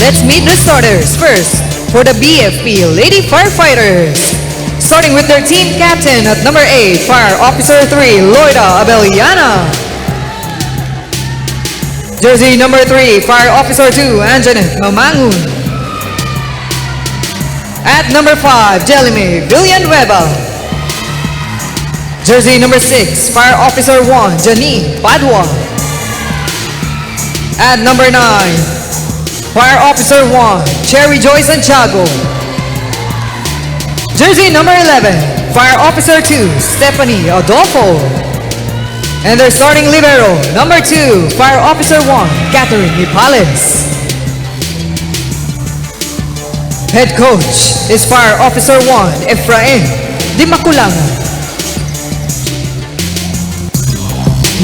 Let's meet the starters. First, for the BFP Lady Firefighters. Starting with their team captain at number 8, Fire Officer 3, Loida Abeliana. Jersey number 3, Fire Officer 2, Anjanet Mamangun. At number 5, Jelime Villanueva. Jersey number 6, Fire Officer 1, Janine Padua. At number 9, Fire Officer 1, Cherry Joy Santiago. Jersey number 11, Fire Officer 2, Stephanie Adolfo. And their starting libero, number 2, Fire Officer 1, Catherine Ipales. Head coach is Fire Officer 1, Efrain Dimaculangan.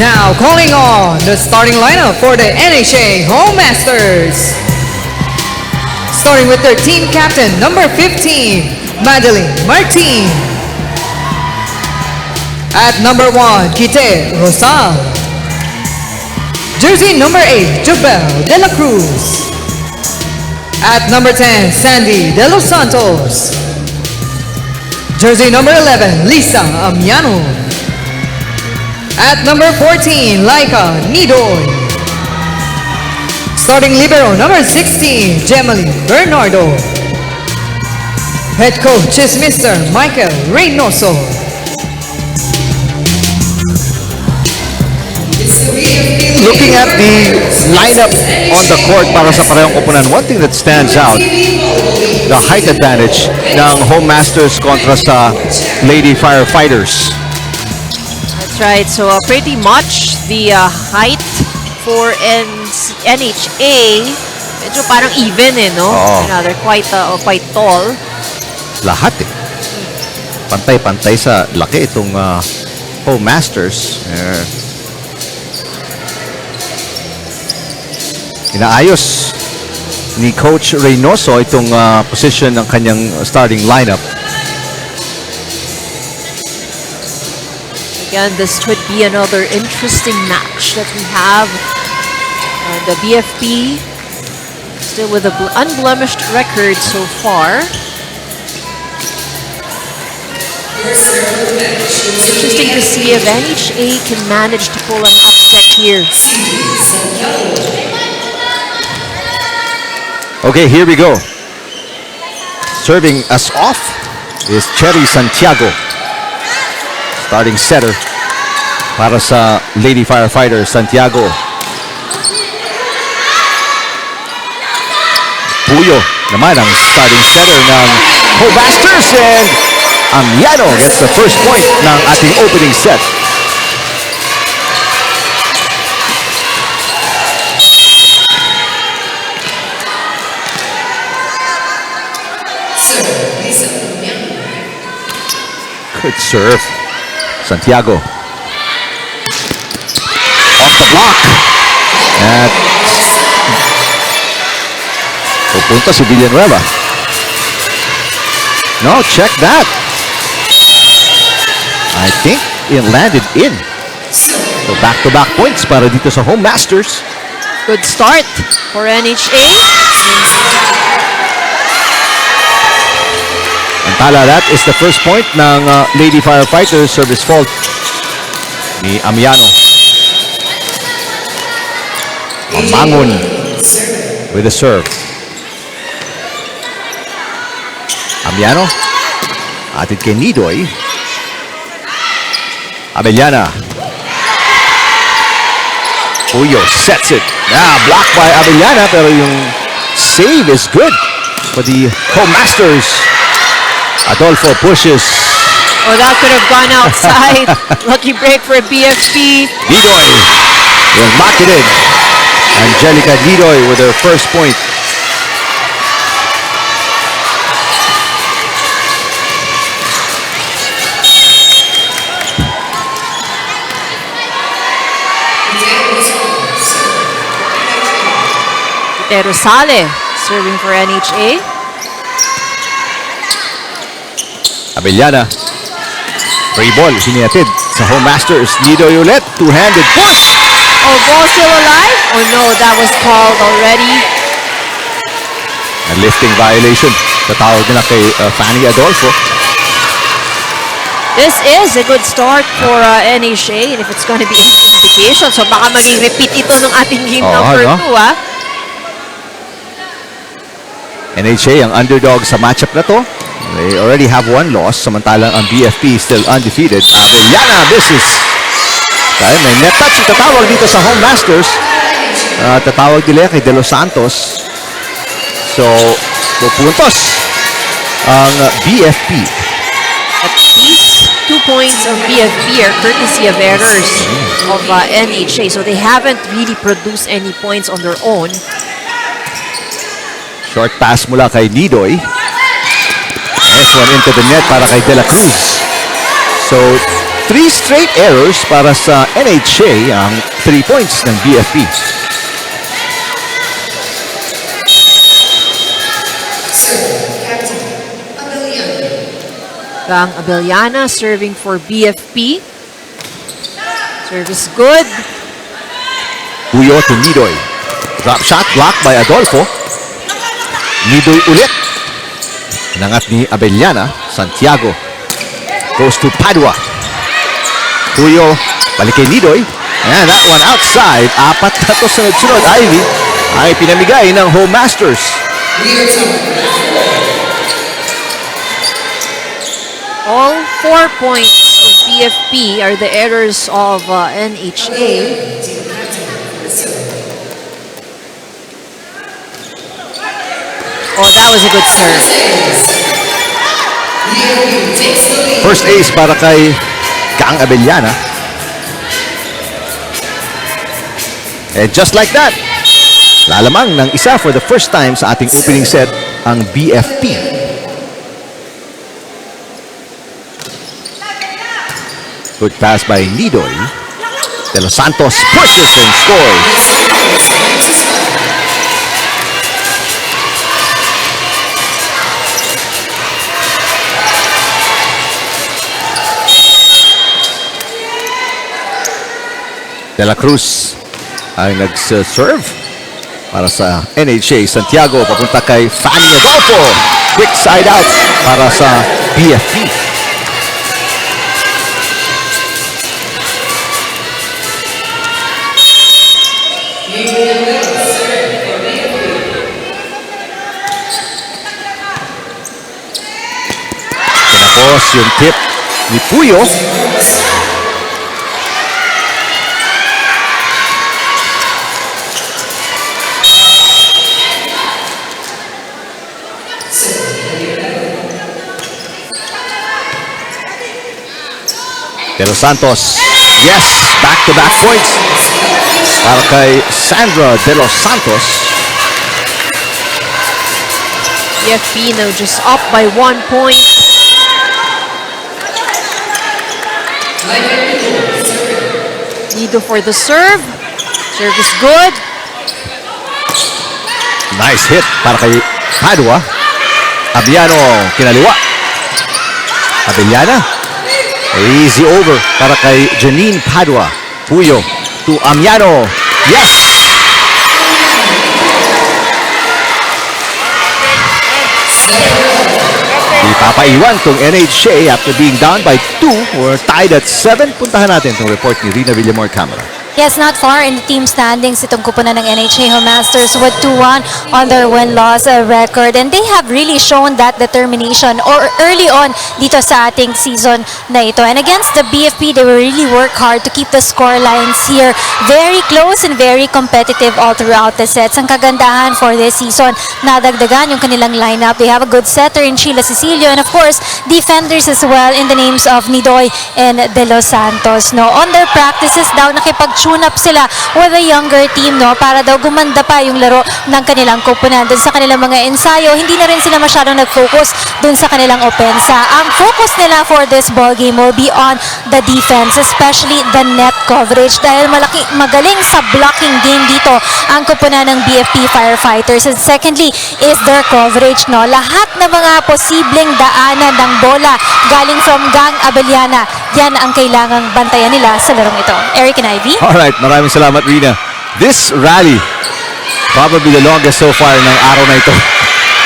Now calling on the starting lineup for the NHA Home Masters. Starting with their team captain, number 15, Madeline Martin. At number 1, Kite Rosal. Jersey number 8, Jubel De La Cruz. At number 10, Sandy De Los Santos. Jersey number 11, Lisa Amiano. At number 14, Laika Nidoy. Starting libero, number 16, Gemily Bernardo. Head coach is Mr. Michael Reynoso. Looking at the lineup on the court para sa parehong koponan, one thing that stands out, the height advantage ng Home Masters kontra sa Lady Firefighters. That's right. So pretty much the height for NHA, medyo parang even no? Oo. They're quite tall. Lahat pantay-pantay sa laki itong Home Masters. Inaayos ni Coach Reynoso itong position ng kanyang starting lineup. Again, this could be another interesting match that we have. The BFP still with an unblemished record so far. Interesting to see if NHA can manage to pull an upset here. Okay, here we go. Serving us off is Cherry Santiago. Starting setter para sa Lady Firefighter Santiago. Puyo naman ang starting setter ng Home Masters, and Amiano gets the first point ng ating opening set. Good serve. Santiago. Off the block. At pupunta si Villanueva. No, check that. I think it landed in. So back-to-back points para dito sa Home Masters. Good start for NHA. Antala, that is the first point ng Lady Firefighters. Service fault ni Amiano. Mamangun with the serve. Amiano. Atid kay Nidoy. Abellana. Puyo sets it. Blocked by Abellana, pero yung save is good for the Home Masters. Adolfo pushes. Oh, that could have gone outside. Lucky break for BFP. Nidoy will knock it in. Angelica Nidoy with her first point. Rosale serving for NHA. Abellana. Free ball, hinihatid sa Home Masters. Nidoy ulit, two-handed push. Oh, ball still alive? Oh no, that was called already. A lifting violation. Tatawag nila kay Fanny Adolfo. This is a good start for NHA, and if it's going to be any indication, so baka maging repeat ito ng ating game number 2, NHA ang underdog sa matchup na to. They already have one loss, samantalang ang BFP still undefeated. Abellana misses. Dahil may net touch itatawag dito sa Home Masters. Tatawag nila kay De Los Santos. So, pupuntos ang BFP. At these 2 points of BFP are courtesy of errors of NHA. So they haven't really produced any points on their own. Short pass mula kay Nidoy. Next one into the net para kay De La Cruz. So, 3 straight errors para sa NHA ang 3 points ng BFP. Gang Abellana serving for BFP. Service good. Puyo to Nidoy. Drop shot blocked by Adolfo. Nidoy ulit. Nangat ni Abellana. Santiago goes to Padua. Puyo balik kay Nidoy. And that one outside. Apat na to sunod-sunod. Ivy ay pinamigay ng Home Masters. All 4 points of BFP are the errors of NHA. Oh, that was a good serve. First ace para kay Gang Abellana. And just like that, lalamang ng isa for the first time sa ating opening set ang BFP. Good pass by Nidoy. De Los Santos pushes and scores. De La Cruz ay nag-serve para sa NHA. Santiago papunta kay Fanny Adolfo. Quick side out para sa BFP. Tinapos yung tip ni Puyo. De Los Santos. Yes, back-to-back points para kay Sandra De Los Santos. BFP now just up by 1 point. Nido for the serve. Serve is good. Nice hit para kay Padua. Abiano kinaliwa. Abellana. Easy over para kay Janine Padua. Puyo to Amiano. Yes! Di papaiwan tong NHA after being down by 2. We're tied at 7. Puntahan natin itong report ni Rina Villamor Camera. Yes, not far in the team standings itong kupunan ng NHA Home Masters with 2-1 on their win-loss record. And they have really shown that determination or early on dito sa ating season na ito. And against the BFP, they will really work hard to keep the score lines here very close and very competitive all throughout the sets. Ang kagandahan for this season, nadagdagan yung kanilang lineup. They have a good setter in Sheila Cecilio and of course, defenders as well in the names of Nidoy and De Los Santos. No, on their practices daw, nakipag-tune up sila with a younger team, no, para daw gumanda pa yung laro ng kanilang koponan. Dun sa kanilang mga ensayo, hindi na rin sila masyadong nag-focus dun sa kanilang opensa. Ang focus nila for this ball game will be on the defense, especially the net coverage dahil magaling sa blocking game dito ang koponan ng BFP Firefighters. And secondly is their coverage, no. Lahat ng mga posibleng daanan ng bola galing from Gang Abellana, yan ang kailangang bantayan nila sa larong ito. Eric and Ivy. Alright, maraming salamat, Rina. This rally, probably the longest so far ng araw na ito.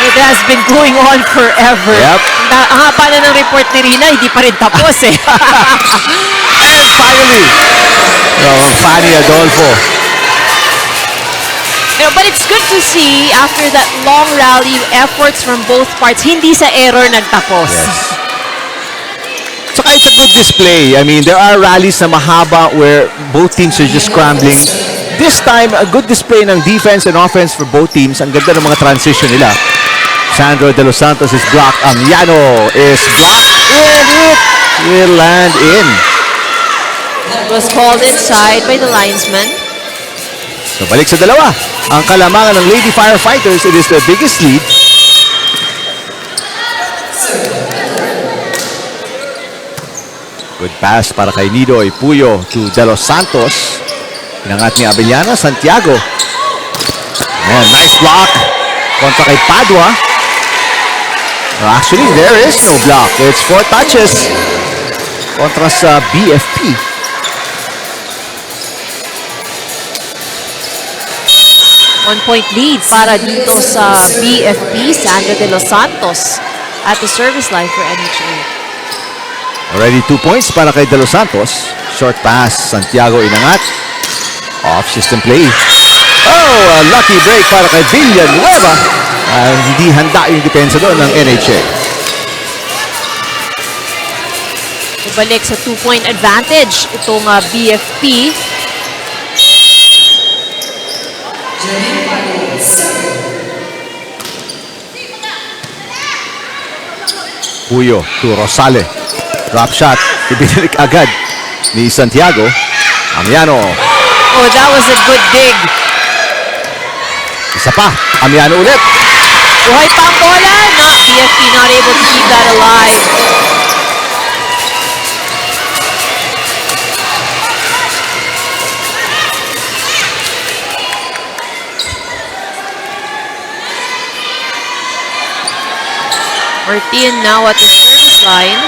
It has been going on forever. Yep. Ang haba na ng report ni Rina, hindi pa rin tapos eh. And finally, Fanny Adolfo. But it's good to see after that long rally, efforts from both parts, hindi sa error nagtapos. Saka it's a good display. I mean, there are rallies na mahaba where both teams are just scrambling. This time, a good display ng defense and offense for both teams. Ang ganda ng mga transition nila. Sandro De Los Santos is blocked. Amiano is blocked. And it will land in. It was called inside by the linesman. So balik sa dalawa. Ang kalamangan ng Lady Firefighters, it is the biggest lead. Good pass para kay Nidoy Puyo to De Los Santos. Inangat ni Abellana, Santiago. And nice block kontra kay Padua. Actually, there is no block. It's 4 touches kontra sa BFP. One-point lead para dito sa BFP, Sandra De Los Santos at the service line for NHA. Already 2 points para kay De Los Santos. Short pass, Santiago inangat. Off-system play. Oh, a lucky break para kay Villanueva. Hindi handa yung depensa doon ng NHA. Ibalik sa 2-point advantage itong BFP. Puyo to Rosale. Drop shot. Ibinalik agad ni Santiago. Amiano. Oh, that was a good dig. Isa pa. Amiano ulit. Buhay pa ang bola. BFP not able to keep that alive. Martin now at the service line.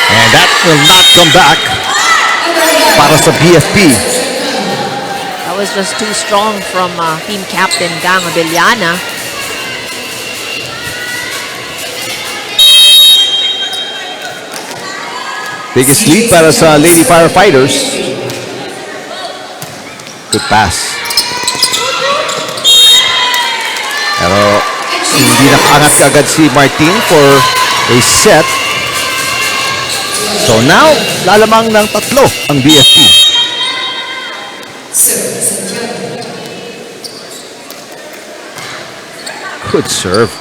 And that will not come back para sa BFP. That was just too strong from team captain Gang Abellana. Biggest lead para sa Lady Firefighters. Good pass. Pero hindi nakaangat agad si Martin for a set. So now, lalamang ng 3 ang BFP. Good serve.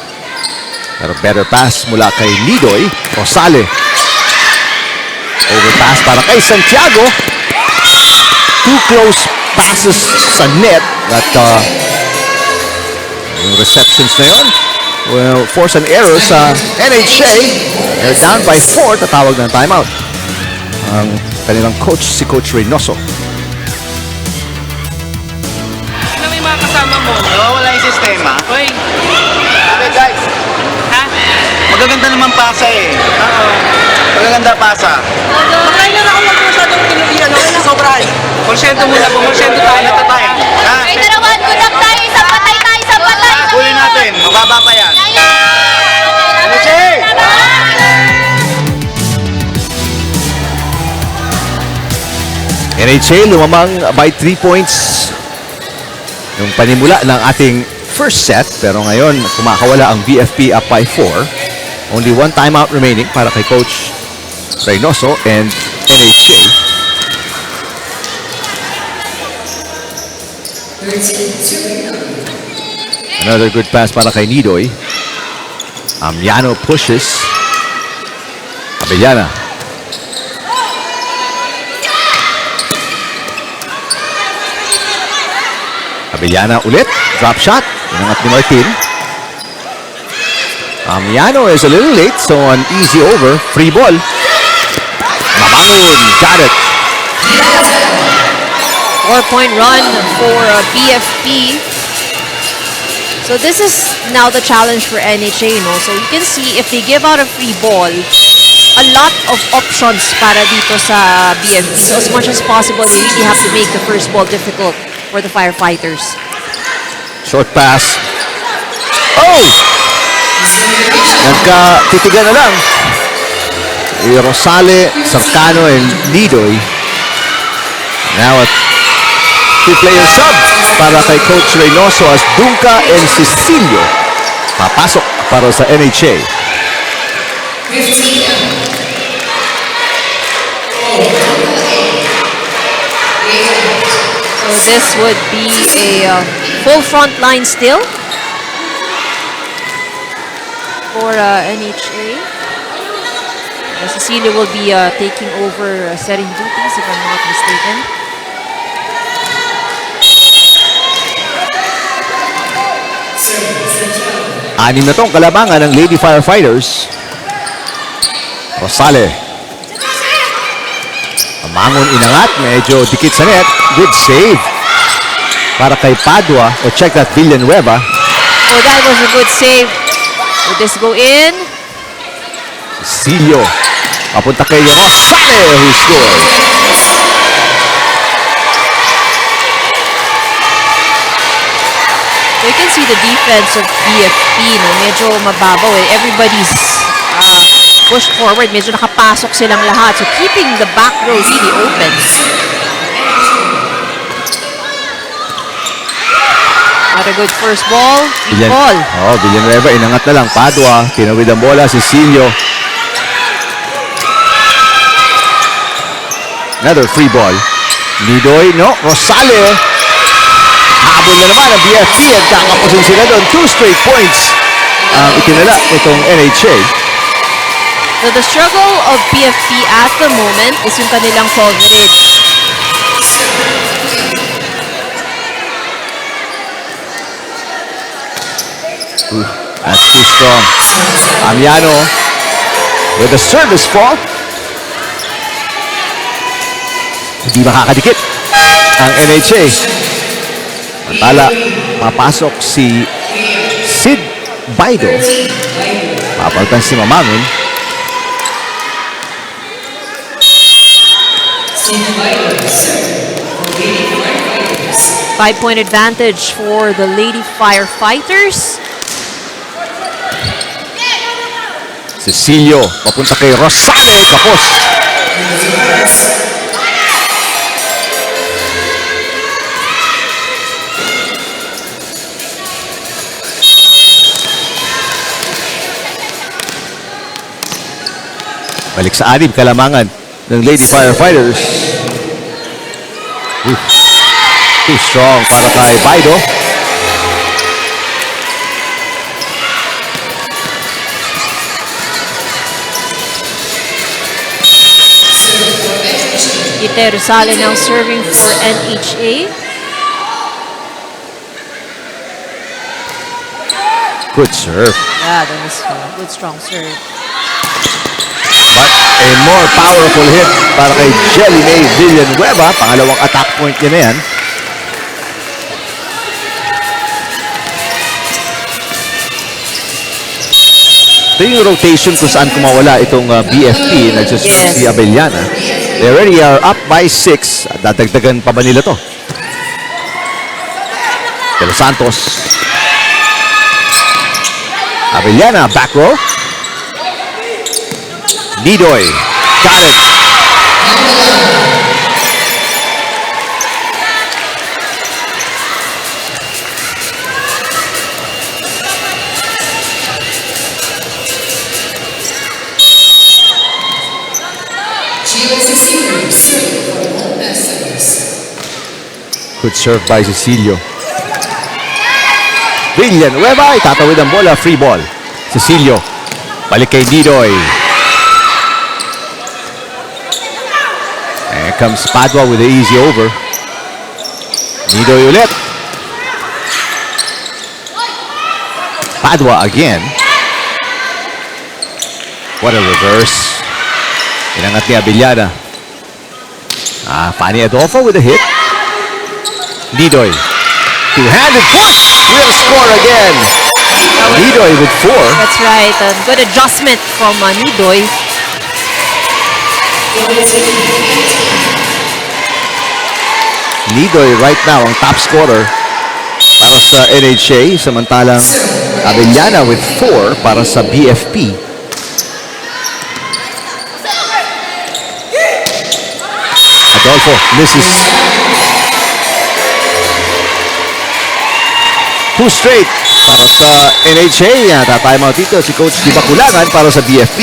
Pero better pass mula kay Nidoy Rosale. Overpass para kay Santiago. 2 close passes sa net at yung receptions na yun will force an error sa NHA. They're down by 4. Tatawag ng timeout ang kanilang coach, si Coach Reynoso. Ano may mga kasama mo? Wala yung sistema. Hoy, Okay guys, ha? magaganda naman pasa eh. Magaganda pasa. Mag-try na ako lang masyadong pinulian. Sobrahan. Porsyento muna po. Porsyento tayo. Ano tayo? Ha? Ay, dalawan, good luck tayo. Isang patay tayo, isang patay. Huli natin. Mababa pa yan. NHA lumamang by 3 points yung panimula ng ating first set. Pero ngayon, kumakawala ang BFP up by 4. Only 1 timeout remaining para kay Coach Reynoso and NHA. Another good pass para kay Nidoy. Amiano pushes. Abellana. Abellana ulit. Drop shot. Inangat ni Martin. Amiano is a little late, so an easy over. Free ball. Mabangon. Got it. 4-point run for BFP. So this is now the challenge for NHA, no? So you can see if they give out a free ball, a lot of options para dito sa BMP. So as much as possible, they really have to make the first ball difficult for the Firefighters. Short pass. Oh! Nagkatitigan na lang. Rosale, Sarcano, and Nidoy. Now at 2-player sub para kay Coach Reynoso as Dunca and Cecilio papasok para sa NHA. So this would be a full front line still for NHA. Cecilia will be taking over setting duties if I'm not mistaken. Anim na tong kalabangan ng Lady Firefighters. Rosale. Amangon inangat. Medyo dikit sa net. Good save. Para kay Padua. O check that Villanueva. Oh, that was a good save. Will this go in? Cecilio. Papunta kay Rosale who scored. So you can see the defense of BFP, no? Medyo mababaw eh. Everybody's pushed forward. Medyo nakapasok silang lahat. So keeping the back row really open. Not a good first ball. Free ball. Oh, Villanueva inangat na lang. Padua. Tinawid ang bola. Cecilio. Another free ball. Nidoy, no? Rosale. Habol na naman ang BFP at kakapusin sila doon. 2 straight points ang itinala itong NHA. So the struggle of BFP at the moment is yung kanilang 12 minutes. That's too strong. Amiano with a service fault. Hindi makakadikit ang NHA. Mantala, papasok si Sid Baido. Papalitan si Mamangon. 5-point advantage for the Lady Firefighters. Cecilio, papunta kay Rosale. Kapos. Balik sa anim, kalamangan ng Lady Firefighters. Too strong para kay Baido. Ite Rosale now serving for NHA. Good serve. Yeah, that was a good strong serve. But a more powerful hit para kay Jelly May Villanueva. Pangalawang attack point niya na yan. Ito yung rotation kung saan kumawala itong BFP. Nagsuswitch si Abellana. They already are up by 6. Dadagdagan pa ba nila to? De Los Santos. Abellana, back row. Nidoy. Got it. Good serve by Cecilio. Villanueva, itatawid ang bola, free ball. Cecilio, balik kay Nidoy. And comes Padua with the easy over. Nidoy ulit. Padua again. What a reverse. Inangat ni Abellana. Fanny Adolfo with a hit. Nidoy. Two-handed push. Will score again. Nidoy with 4. That's right. A good adjustment from Nidoy. Nidoy right now ang top scorer para sa NHA, samantalang Abellana with 4 para sa BFP. Adolfo misses. 2 straight para sa NHA. Tatime out dito si Coach Di Bakulangan para sa BFP.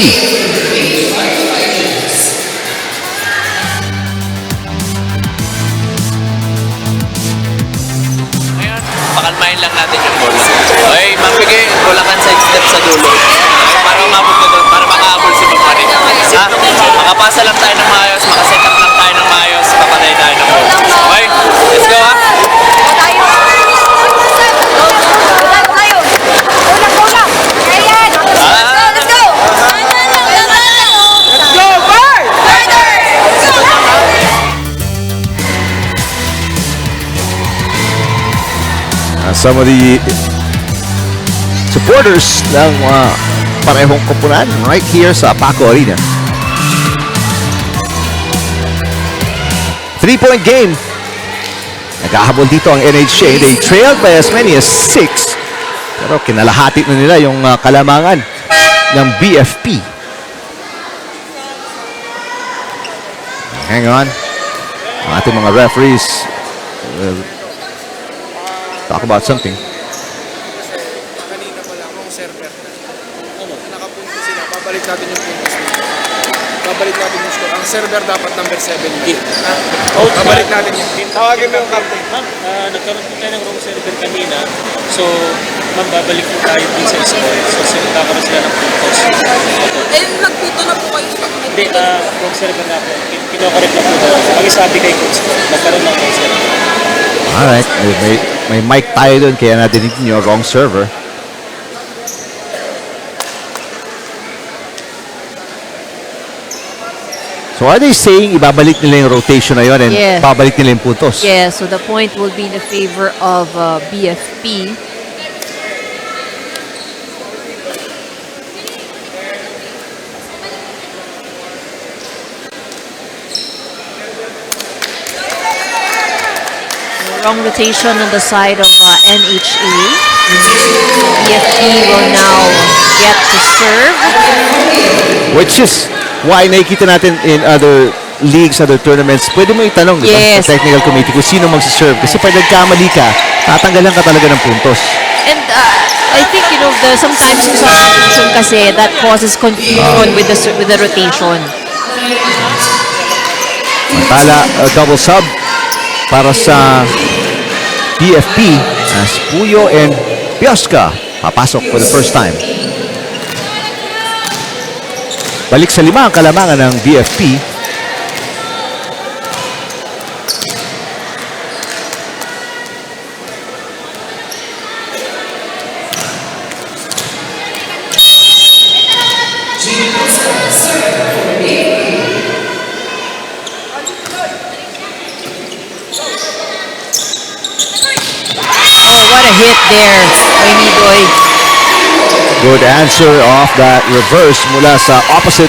Ngayon, pakalmahin lang natin yung bola. Okay, magbigay bulakan side step sa dulo. Okay, para umabot na doon, para makaabol si Maparik. Ha? Makapasa lang tayo ng maayos, makaset up lang tayo ng maayos, papatay tayo ng ball. Okay, let's go ha. Some of the supporters ng parehong koponan right here sa Paco Arena. 3-point game. Naghahabol dito ang NHA. They trailed by as many as 6. Pero kinalahati na nila yung kalamangan ng BFP. Hang on. Ang ating mga referees talk about something. Kanina pa lang, ang server na. Nakapunto sila, babalik natin yung puntos. Babalik natin yung score. Ang server dapat number 70. Babalik natin yung pin. Tawagin mo yung captain. Ma'am, nagkaroon po tayo ng wrong server kanina. So, ma'am, babalik po tayo din sa score. So, nagkakaroon sila ng puntos. Nagpito na po kayo. Hindi, wrong server na po. Kinokorek na po daw. Ang isabi kay coach, nagkaroon ng wrong server. Alright, may mic tayo doon kaya nadinig nyo, wrong server. So are they saying ibabalik nila yung rotation na yun and Yes. babalik nila yung puntos? Yeah, so the point will be in the favor of BFP. Wrong rotation on the side of NHA. BFP will now get to serve. Which is why nakikita natin in other leagues, other tournaments, pwede mo itanong, di ba, Yes. sa technical committee kung sino magsiserve. Kasi pag nagkamali ka, tatanggalan ka talaga ng puntos. And I think, you know, sometimes in some rotation kasi that causes confusion with the rotation. Tala, double sub para sa BFP as Puyo and Piosca papasok for the first time. Balik sa 5 ang kalamangan ng BFP. What a hit there by Nidoy. Good answer off that reverse mula sa opposite.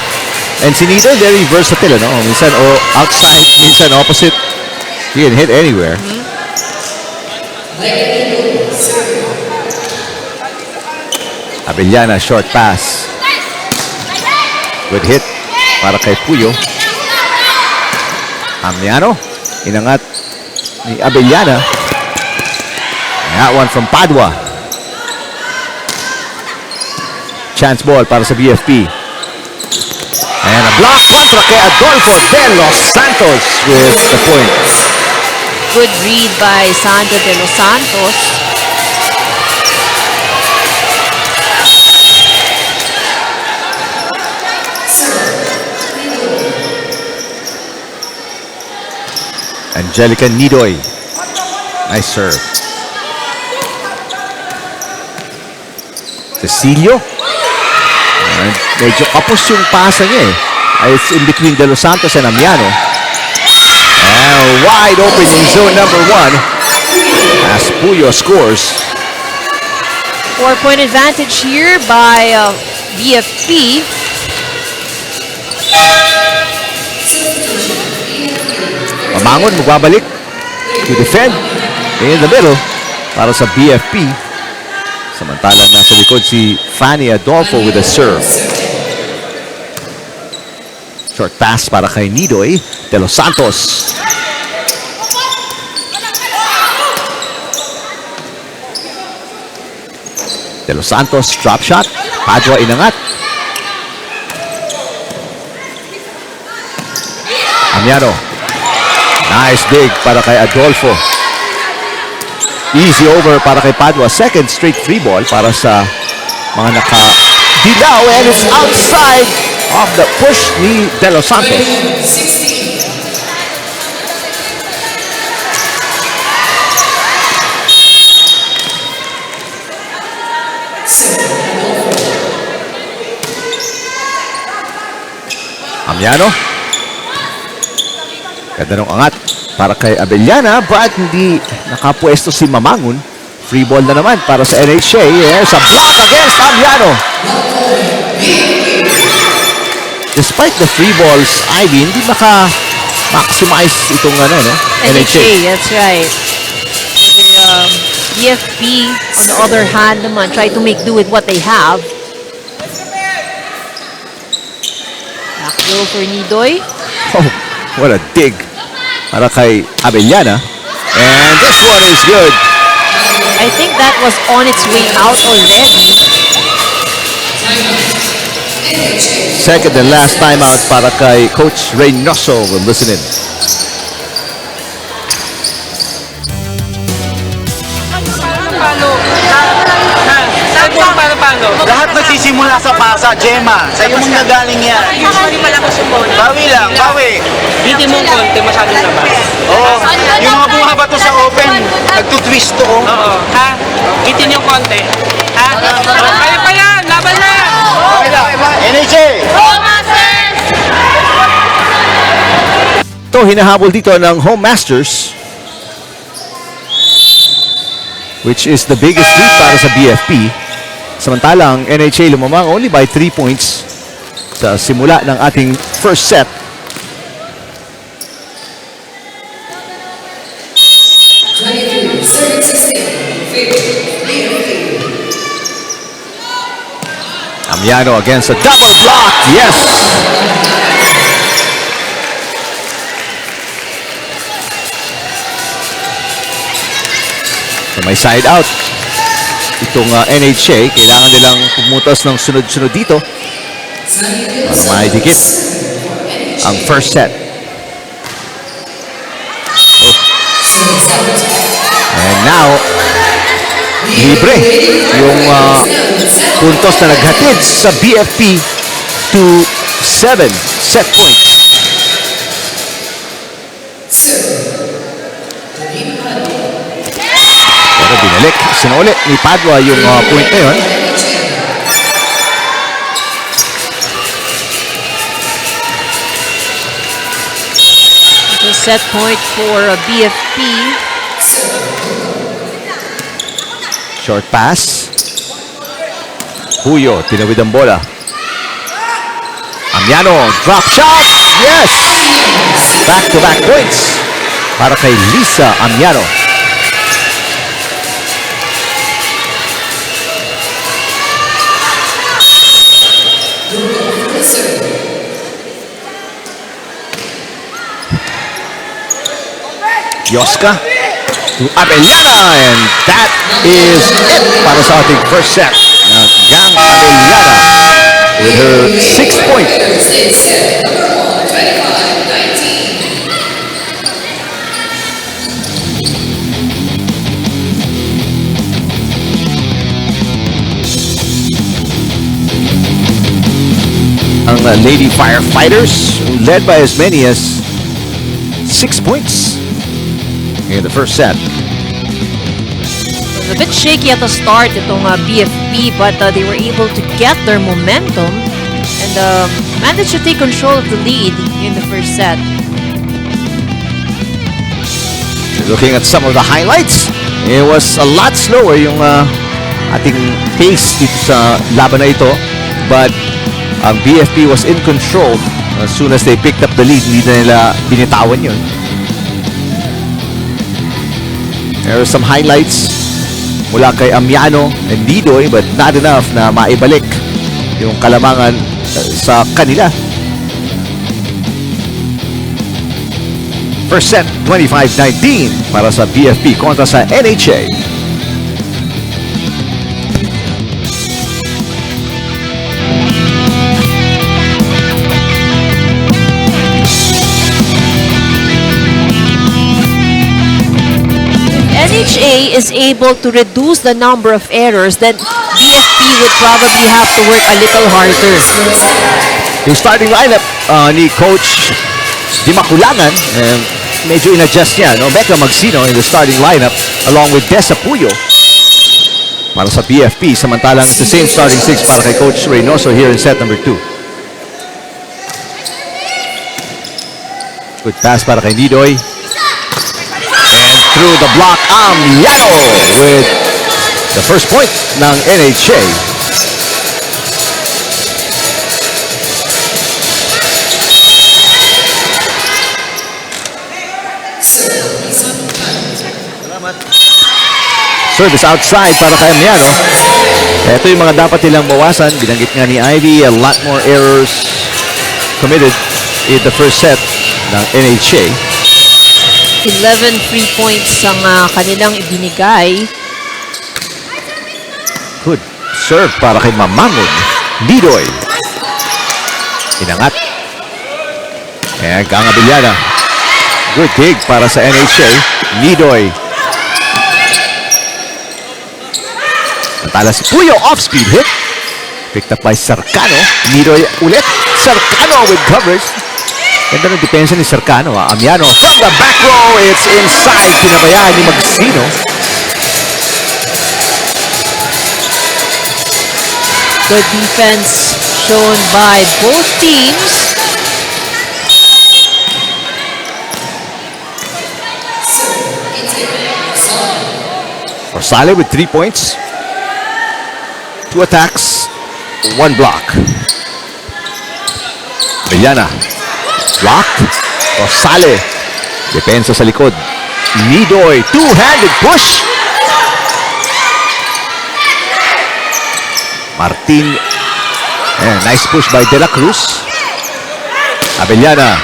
And si Nidoy very versatile, no? Minsan outside, minsan opposite. He can hit anywhere. Abellana, short pass. Good hit para kay Puyo. Amiano, inangat ni Abellana. That one from Padua. Chance ball para sa BFP. And a block kontra kay Adolfo de Los Santos with the point. Good read by Sandro de Los Santos. Angelica Nidoy. Nice serve. Cecilio. Medyo kapos yung pasa niya eh. It's in between De Los Santos and Amiano. And wide open in zone number 1 as Puyo scores. 4-point advantage here by BFP. Mamangon magbabalik to defend in the middle para sa BFP. Samantalang nasa likod si Fanny Adolfo with a serve. Short pass para kay Nidoy de los Santos. De los Santos, drop shot. Padua inangat. Amiano. Nice dig para kay Adolfo. Easy over para kay Padua. Second straight free ball para sa mga naka-dilaw. And it's outside of the push ni De Los Santos. Amiano. Ganda ng angat para kay Abellana, but hindi nakapwesto si Mamangon. Free ball na naman para sa NHA. There's a block against Amiano. Despite the free balls, Ivy, hindi maximize itong NHA, that's right. The BFP, on the other hand naman, try to make do with what they have. Back row for Nidoy. Oh, what a dig para kay Abellana. And this one is good. I think that was on its way out already. Second and last timeout para kay Coach Reynoso. We'll listen in. Paano? Lahat nagsisimula sa pasa, Gemma. Sa'yo mong nagaling yan. Usually pala ko sumula. Bawi lang, bawi. Hindi mo konti, masyadong labas. Oo. Yung mga bumaha to sa open, nagtutwist to. Oo. Ha? Itin yung konti. Ha? Kaya pa yan! Laban na! Okay lang. NHA! Ito, hinahabol dito ng Home Masters, which is the biggest lead para sa BFP. Samantalang NHA lumamang only by 3 points sa simula ng ating first set. Amiano against a double block. Yes! So may side out. Itong NHA, kailangan nilang pumutas ng sunod-sunod dito para maidikit ang first set. Oh. And now, libre yung puntos na naghatid sa BFP to 7 set points. Pero binalik, sinuli ni Padua yung point na yun. The set point for BFP. Short pass. Puyo, tinawid ang bola. Amiano, drop shot. Yes! Back-to-back points para kay Lisa Amiano. Yoska to Abellana, and that is it para sa ating first set. Gang Abellana with her 6 point. Ang Lady Firefighters led by as many as 6 points in the first set. It was a bit shaky at the start itong BFP, but they were able to get their momentum and managed to take control of the lead in the first set. Looking at some of the highlights, it was a lot slower yung ating pace dito sa laban na ito, but ang BFP was in control as soon as they picked up the lead. Hindi na nila binitawan yun. There are some highlights mula kay Amiano and Didoy, but not enough na maibalik yung kalamangan sa kanila. First set, 25-19 para sa BFP kontra sa NHA. NHA is able to reduce the number of errors, then BFP would probably have to work a little harder. Yung starting lineup ni Coach Dimakulangan, medyo in-adjust niya, no? Becca Magsino in the starting lineup along with Desa Puyo para sa BFP. Samantalang it's the same starting six para kay Coach Reynoso here in set number 2. Good pass para kay Nidoy. And through the block, Amiano with the first point ng NHA. Service outside para kay Amiano. Ito yung mga dapat nilang bawasan. Binanggit nga ni Ivy, a lot more errors committed in the first set ng NHA. 11 free points ang kanilang ibinigay. Good serve para kay Mamangon. Didoy. Inangat. And Gangabiliana. Good dig para sa NHA. Nidoy. Tala si Puyo, off-speed hit. Picked up by Sarcano. Nidoy ulit. Sarcano with coverage. Ganda ng depensa ni Sarcano. Amiano from the back row. It's inside. Pinabayaan ni Magsino. Good defense shown by both teams. Rosale with 3 points. 2 attacks, 1 block. Villana. Blocked. Rosale. Depensa sa likod. Nidoy. Two-handed push. Martin. Nice push by De La Cruz. Abellana.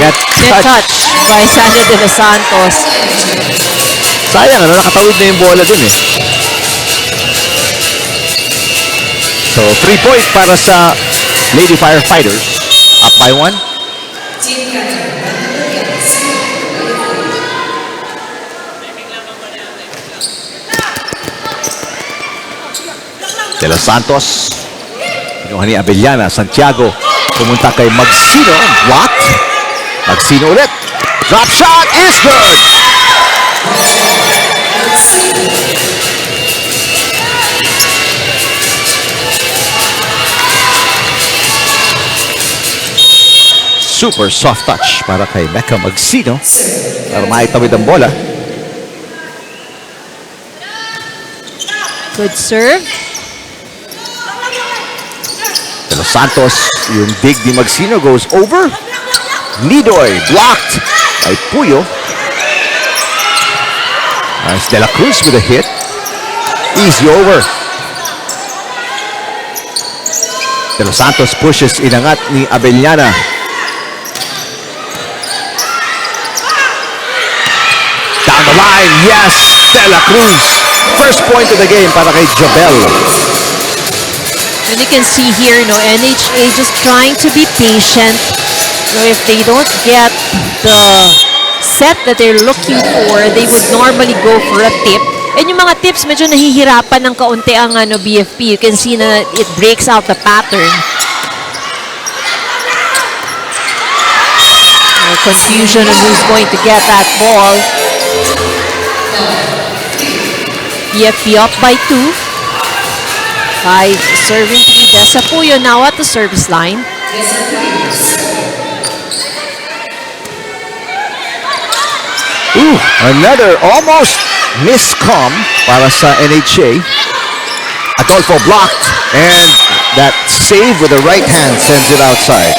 Net touch by Sandy De Los Santos. Sayang, nakatawid na yung bola dun eh. So, 3 points para sa Lady Firefighters. Up by 1. De Los Santos. Pinuha ni Abellana. Santiago. Pumunta kay Magsino. Blocked. Magsino ulit. Drop shot is good. Super soft touch para kay Becca Magsino para maitawid ang bola. Good serve. De Los Santos, yung dig ni Magsino goes over. Nidoy blocked by Puyo. As De La Cruz with a hit. Easy over. De Los Santos pushes, inangat ni Abellana. Down the line, yes, De La Cruz. First point of the game para kay Jobel. And you can see here, NHA just trying to be patient. If they don't get the set that they're looking for, they would normally go for a tip. And yung mga tips, medyo nahihirapan ng kaunti ang BFP. You can see na it breaks out the pattern. Confusion on who's going to get that ball. BFP up by 2. 5 serving 3. Desa Puyo now at the service line. Ooh, another almost miscom para sa NHA. Adolfo blocked, and that save with the right hand sends it outside.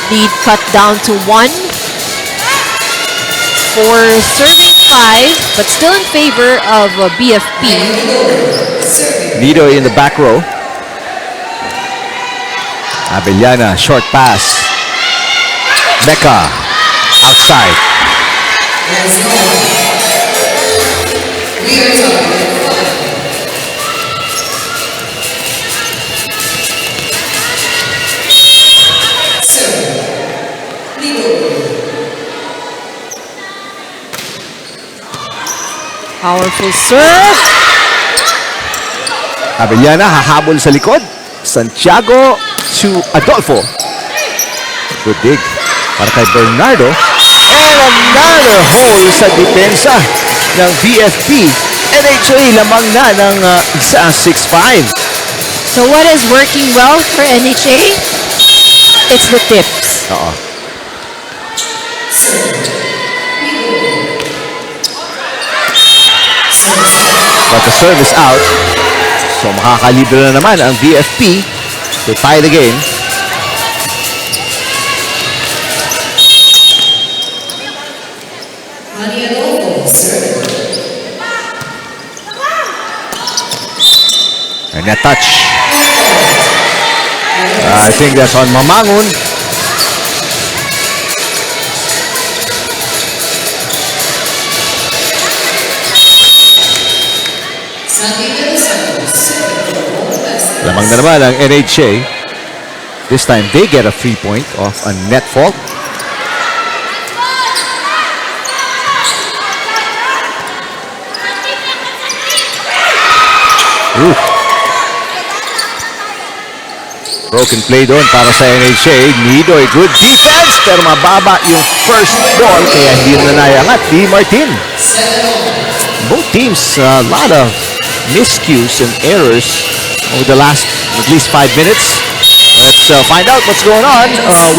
Lead cut down to 1. for serving 5, but still in favor of BFP. Nido in the back row. Abellana, short pass. Becca, outside. Powerful serve. Abellana hahabol sa likod. Santiago to Adolfo. Good dig para kay Bernardo. And another hole sa depensa ng BFP. NHA lamang na ng isa 6-5. So what is working well for NHA? It's the tips. Oo. But the serve is out. So makakalibre na naman ang BFP to tie the game. And that touch. I think that's on Mamangon. Lamang na naman ang NHA. This time they get a free point off a net fault. Ooh. Broken play doon para sa NHA. Nido, a good defense, pero mababa yung first ball, kaya hindi na nayangat ni Martin. Both teams, a lot of miscues and errors over the last at least 5 minutes. Let's find out what's going on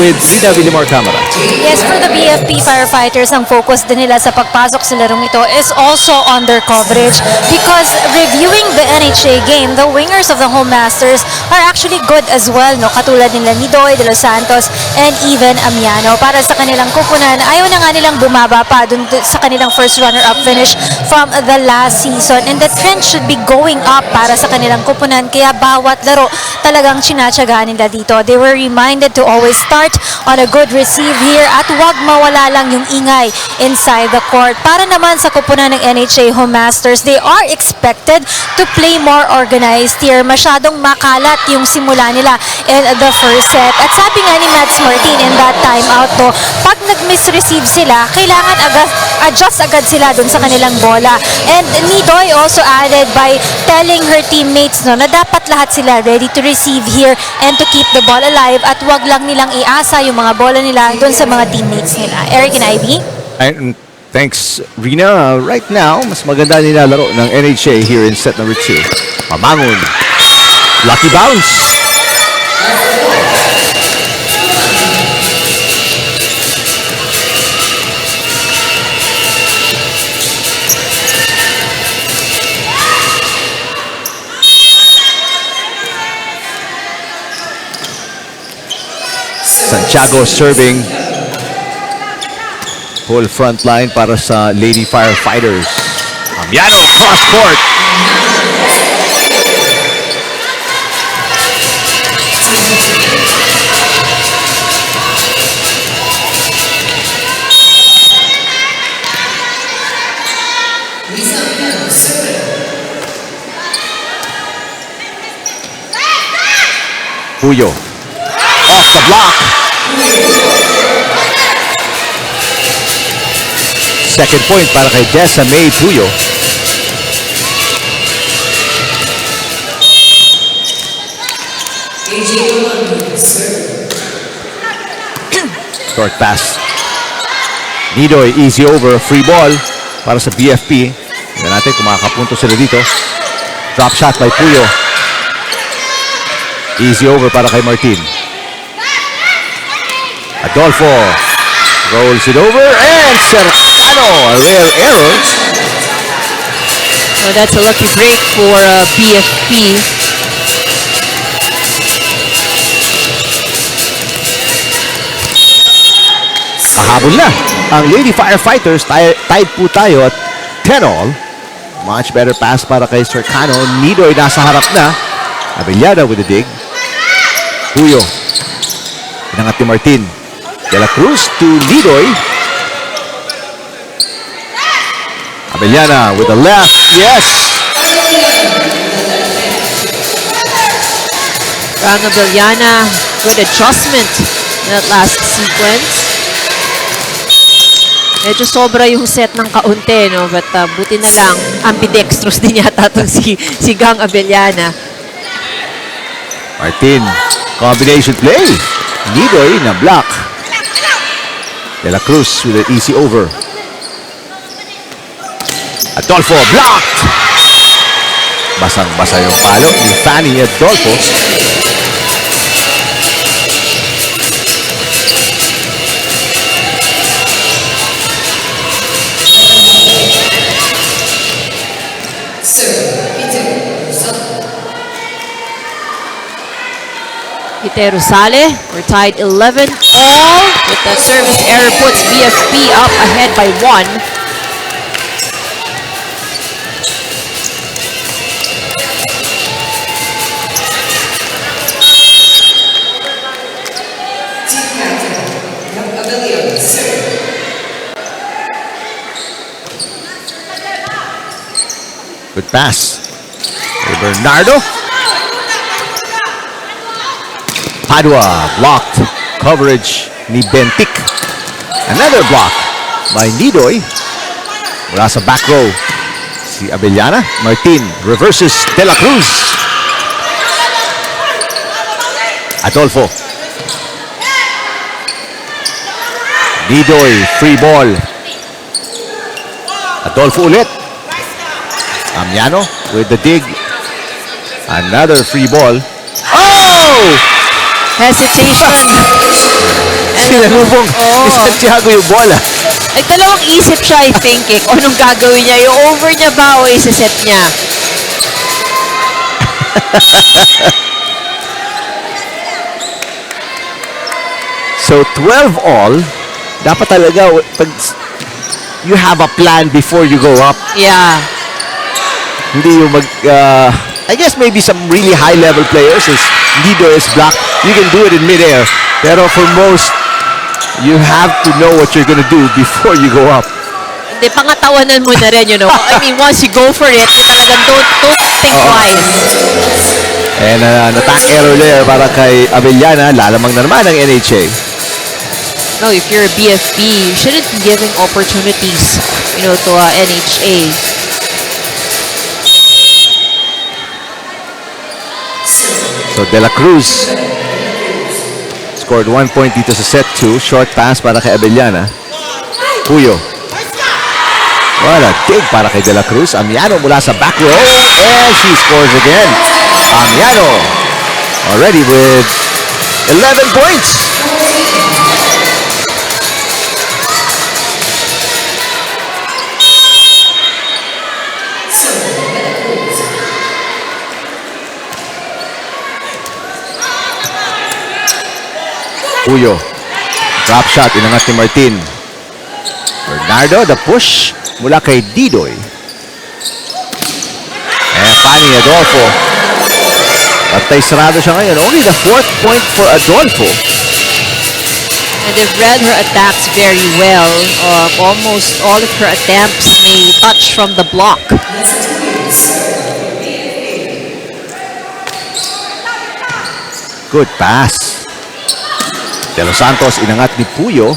with Rina Villamor Camara. Yes, for the BFP Firefighters, ang focus din nila sa pagpasok sa larong ito is also on their coverage, because reviewing the NHA game, the wingers of the Home Masters are actually good as well, no? Katulad nila Nidoy, De Los Santos, and even Amiano. Para sa kanilang kupunan, ayaw na nga nilang bumaba pa dun sa kanilang first runner-up finish from the last season, and the trend should be going up para sa kanilang kupunan, kaya bawat laro talagang sinatsaga nila dito. They were reminded to always start on a good receive here at wag mawala lang yung ingay inside the court. Para naman sa kupunan ng NHA Home Masters, they are expected to play more organized here. Masyadong makalat yung simula nila in the first set. At sabi nga ni Mads Martin in that timeout, no, pag nag-misreceive sila, kailangan adjust agad sila dun sa kanilang bola. And Nidoy also added by telling her teammates, no, na dapat lahat sila ready to receive here and to keep the ball alive, at wag lang nilang iasa yung mga bola nila dun sa mga teammates nila. Eric and Ivy? And thanks, Rina. Right now, mas maganda nilalaro ng NHA here in set number 2. Mamangon. Lucky bounce. Santiago serving. Whole front line para sa Lady Firefighters. Amiano cross court. Puyo. Off the block. Second point para kay Jessa May Puyo. Short pass. Nidoy, easy over, free ball para sa BFP. Tignan natin kung makakapunto sila dito. Drop shot by Puyo. Easy over para kay Martin. Adolfo rolls it over, and Serrano, a rare error. So that's a lucky break for BFP. Pahabol na ang Lady Firefighters. Tied po tayo at 10-all. Much better pass para kay Cercano. Nidoy nasa harap na. Abellana with the dig. Puyo. Inangat ni Martin. De La Cruz to Nidoy. Abellana with the left. Yes! Rang Abellana, good adjustment in that last sequence. Medyo sobra yung set ng kaunti, no? But buti na lang, ambidextrous din yata itong si Gang Abellana. Martin, combination play. Nidoy na block. De La Cruz with an easy over. Adolfo blocked. Basang-basa yung palo ni Fanny Adolfo. Peter Rosale, we're tied 11 all with the service error puts BFP up ahead by 1. Good pass. Kay Bernardo. Padua blocked. Coverage ni Bentic. Another block by Nidoy. Mula sa back row. Si Abellana. Martin reverses De La Cruz. Adolfo. Nidoy, free ball. Adolfo ulit. Amiano with the dig. Another free ball. Oh! Hesitation. Sinalubong ni Santiago yung bola. Nagdalawang isip siya, I think, eh, kung anong gagawin niya. Yung over niya ba o isa-set niya? So 12 all, dapat talaga pag you have a plan before you go up. Yeah. Hindi yung I guess maybe some really high level players is Nidoy is blocked. You can do it in midair. Pero for most, you have to know what you're gonna do before you go up. Hindi, pangatawanan mo na rin, you know. I mean, once you go for it, talagang don't think twice. And an attack error there para kay Abellana. Lalamang na naman ang NHA. No, if you're a BFP, you shouldn't be giving opportunities, you know, to NHA. So De La Cruz scored 1 point dito sa set 2. Short pass para kay Abellana. Puyo. What a dig para kay De La Cruz. Amiano mula sa back row. And she scores again. Amiano already with 11 points. Puyo. Drop shot. Inangat ni Martin. Bernardo, the push mula kay Didoy. And Fanny Adolfo. Patay sarado siya ngayon. Only the 4th point for Adolfo. And they've read her attacks very well. Almost all of her attempts may touch from the block. Good pass. De Los Santos inangat ni Puyo.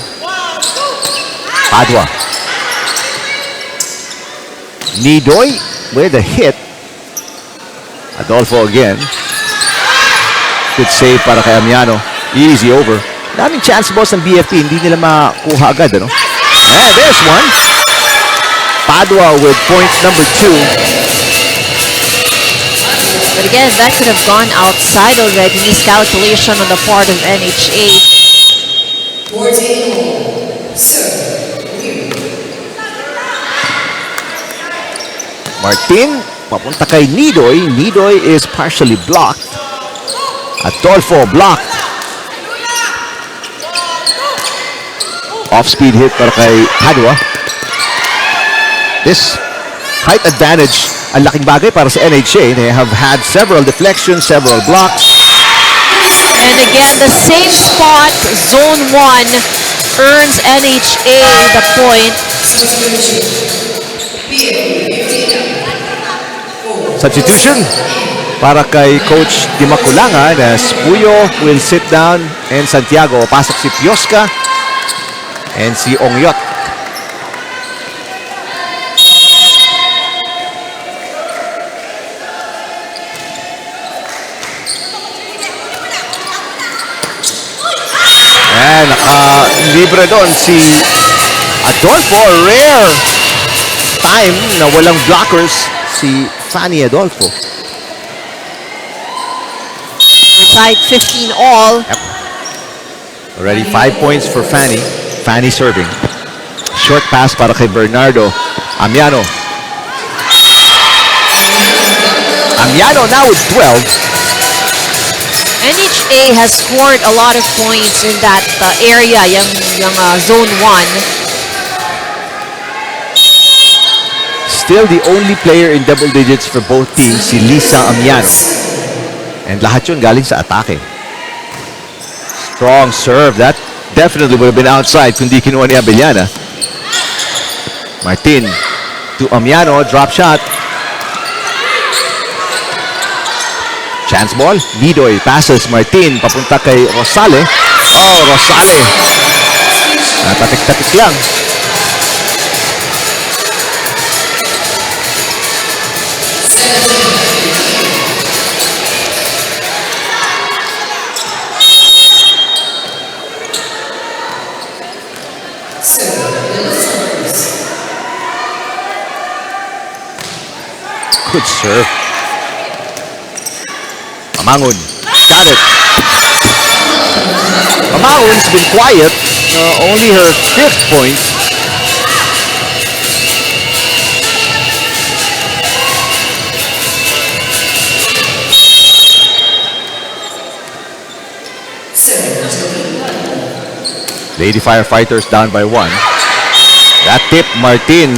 Padua. Nidoy with a hit. Adolfo again. Good save para kay Amiano. Easy over. Daming chance boss ng BFP. Hindi nila makuha agad, ano? And there's one. Padua with point number 2. But again, that could have gone outside already. Miscalculation on the part of NHA. Martin, papunta kay Nidoy. Nidoy is partially blocked. Adolfo blocked. Off-speed hit para kay Padua. This height advantage, ang laking bagay para sa NHA. They have had several deflections, several blocks. And again, the same spot, zone 1, earns NHA the point. Substitution para kay Coach Dimaculangan as Puyo will sit down and Santiago. Pasok si Piosca and si Ongyot. And libre doon si Adolfo. Rare time na walang blockers si Fanny Adolfo. We're tied 15 all. Yep. Already 5 points for Fanny. Fanny serving. Short pass para kay Bernardo Amiano. Amiano now with 12. NHA has scored a lot of points in that area, yung zone 1. Still the only player in double digits for both teams, si Lisa Amiano. And lahat yun galing sa atake. Strong serve. That definitely would have been outside kung di kinuha ni Abellana. Martin to Amiano. Drop shot. Chance ball. Lidoy passes Martin papunta kay Rosale. Oh, Rosale. Tatik-tatik lang. Good serve. Mamangon. Got it. Mamangon's been quiet. Only her 5th point. Lady Firefighters down by 1. That tip, Martin.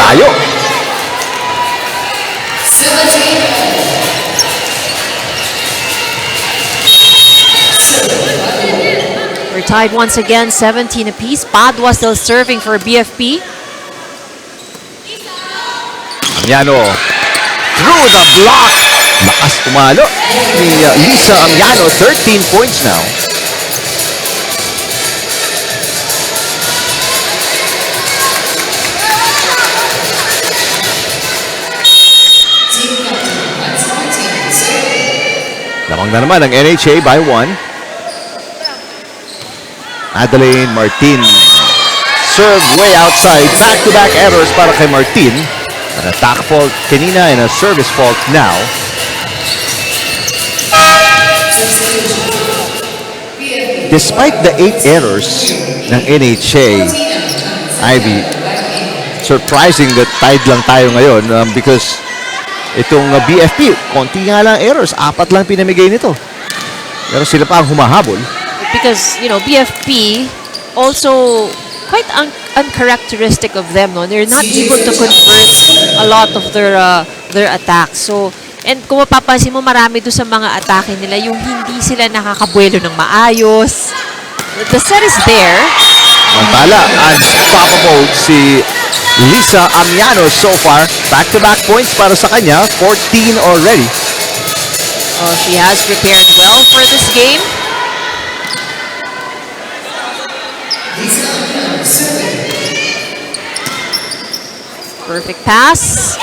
Layo. We're tied once again, 17 apiece. Padua still serving for BFP. Amiano through the block. Lakas tumalo ni Lisa Amiano. 13 points now. Lamang na naman ang NHA by 1. Adeline Martin. Serve way outside. Back-to-back errors para kay Martin. An attack fault kanina and a service fault now. Despite the 8 errors ng NHA, Ivy, surprising that tied lang tayo ngayon because itong BFP, konti nga lang errors. 4 lang pinamigay nito. Pero sila pa ang humahabol. Because, you know, BFP also quite uncharacteristic of them, no? They're not able to convert a lot of their attacks. So, and kung mapapansin mo, marami doon sa mga atake nila yung hindi sila nakakabuelo ng maayos. The set is there. Mantala, unstoppable si Lisa Amiano so far. Back-to-back points para sa kanya. 14 already. Oh, she has prepared well for this game. Perfect pass.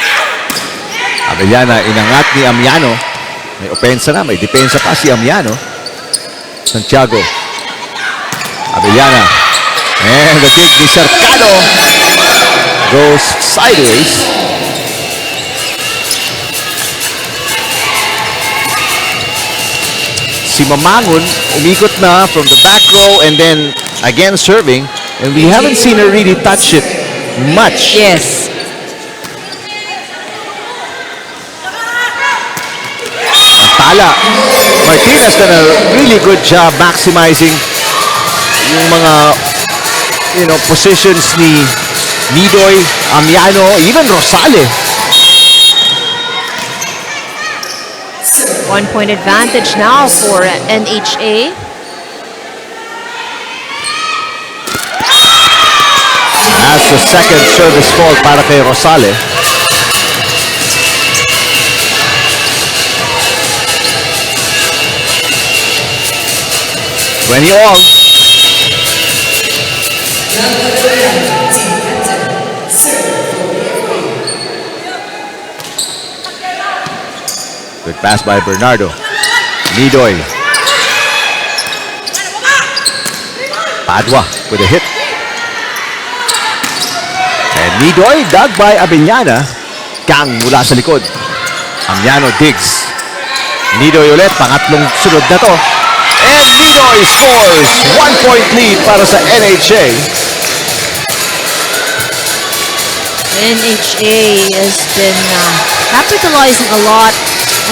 Abellana inangat ni Amiano. May opensa na, may depensa pa si Amiano. Santiago. Abellana. And the dig ni Cercado goes sideways. Si Mamangon umikot na from the back row and then again serving, and we haven't seen her really touch it much. Yes. Tala. Martin has done a really good job maximizing yung mga positions ni Nidoy, Amiano, even Rosale. 1 point advantage now for NHA. As the second service fault para kay Rosale. When you all. Good pass by Bernardo. Nidoy. Padua with a hit. And Nidoy dug by Abeñana. Kang mula sa likod. Amiano digs. Nidoy ulit, pangatlong sunod na to. And Nidoy scores! 1 point lead para sa NHA. NHA has been capitalizing a lot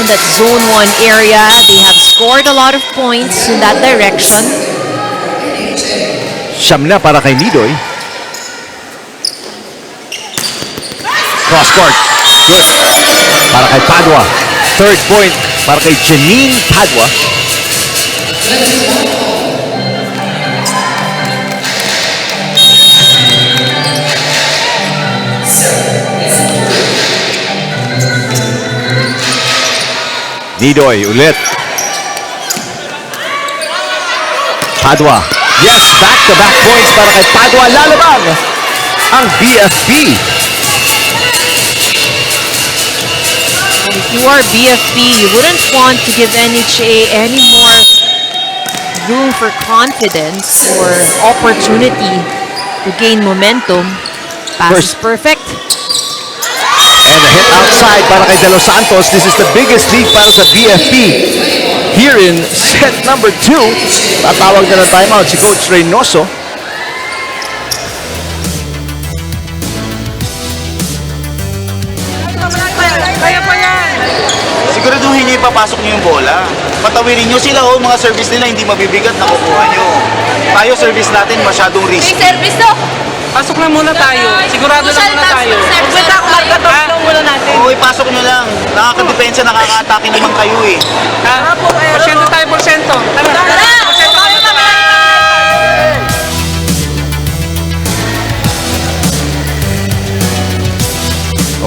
on that zone 1 area. They have scored a lot of points in that direction. Siyam na para kay Nidoy. Cross court. Good. Para kay Padua. Third point para kay Janine Padua. Nidoy ulit. Padua. Yes, back-to-back points para kay Padua. Lalabang ang BFP. If you are BFP, you wouldn't want to give NHA any more room for confidence or opportunity to gain momentum. Pass is perfect. And a hit outside para kay De Los Santos. This is the biggest lead para sa BFP. Here in set number 2. Tatawag na ng timeout si Coach Reynoso. Kaya pa yan! Siguraduhin nyo ipapasok nyo yung bola. Patawirin nyo sila mga service nila hindi mabibigat na kukuha nyo. Tayo service natin masyadong May risky. service to. Pasok na muna tayo. Sigurado na muna tayo. Magpunta ako markatop lang muna natin. Oo, ipasok nyo lang. Nakakadepensa, nakaka-atake naman kayo eh. Tara po, porsyento tayo, porsyento. Tara, Tara! porsyento kami kami.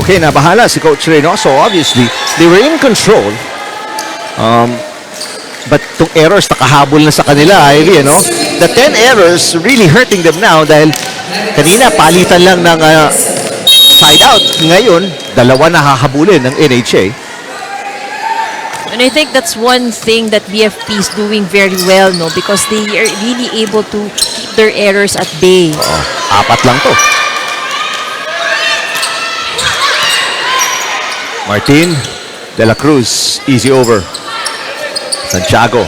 Okay, nabahala si Coach Reynoso. Obviously, they were in control. But itong errors nakahabol na sa kanila, Ivy, The 10 errors really hurting them now dahil kanina palitan lang ng side out. Ngayon, dalawa na hahabulin ng NHA. And I think that's one thing that BFP is doing very well, because they are really able to keep their errors at bay. Apat lang to. Martin De La Cruz, easy over. Santiago.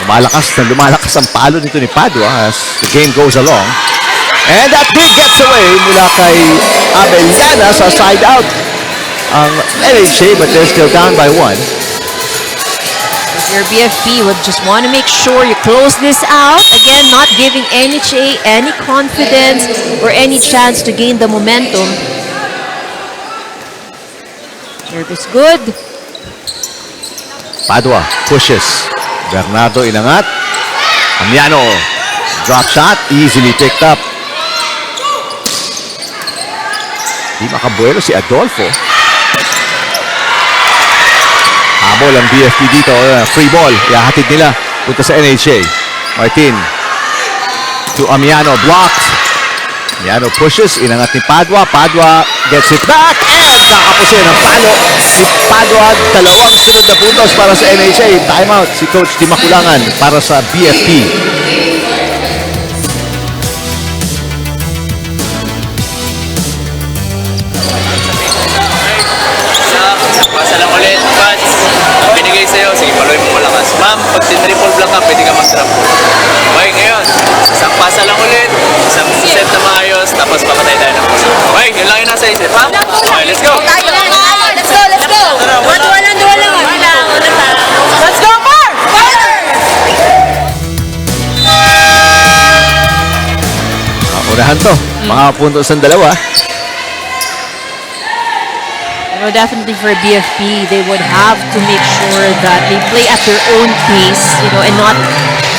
Lumalakas ang palo nito ni Padua as the game goes along. And that big gets away mula kay Abeñana sa side out ang NHA, but they're still down by 1. Your BFP would just want to make sure you close this out. Again, not giving NHA any confidence or any chance to gain the momentum. Service good. Padua pushes. Bernardo inangat. Amiano. Drop shot. Easily picked up. Di makabuelo si Adolfo. Habol ang BFP dito. Free ball. Ihahatid nila. Punta sa NHA. Martin. To Amiano. Blocked. Amiano pushes. Inangat ni Padua. Padua gets it back. And nakapusin ang palo si Padua. Dalawang sunod na puntos para sa NHA. Timeout si Coach Di Makulangan para sa BFP. Pasa lang ulit, Vance. Ang binigay sa'yo, sige, paluin mo malakas. Ma'am, pag tin-triple block ka, pwede ka mag-drop. Okay, ngayon, isang pasa lang ulit, isang set na maayos, tapos papatay tayo ng puso. Okay, yun lang yung nasa isip, ha? Okay, let's go! Let's go, let's go! Duwa lang. Let's go, Firefighters! Unahan to. Mga puntos ang dalawa. Definitely for BFP, they would have to make sure that they play at their own pace, and not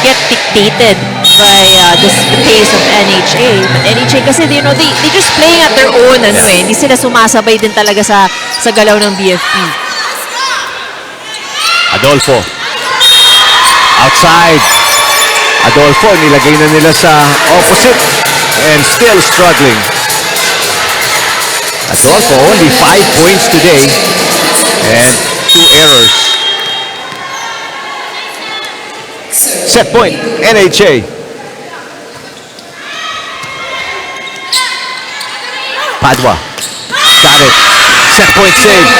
get dictated by the pace of NHA. But NHA kasi, they just playing at their own, hindi sila sumasabay din talaga sa galaw ng BFP. Adolfo. Outside. Adolfo, nilagay na nila sa opposite and still struggling. Adolfo, only 5 points today and 2 errors. Set point, NHA. Padua. Got it. Set point save.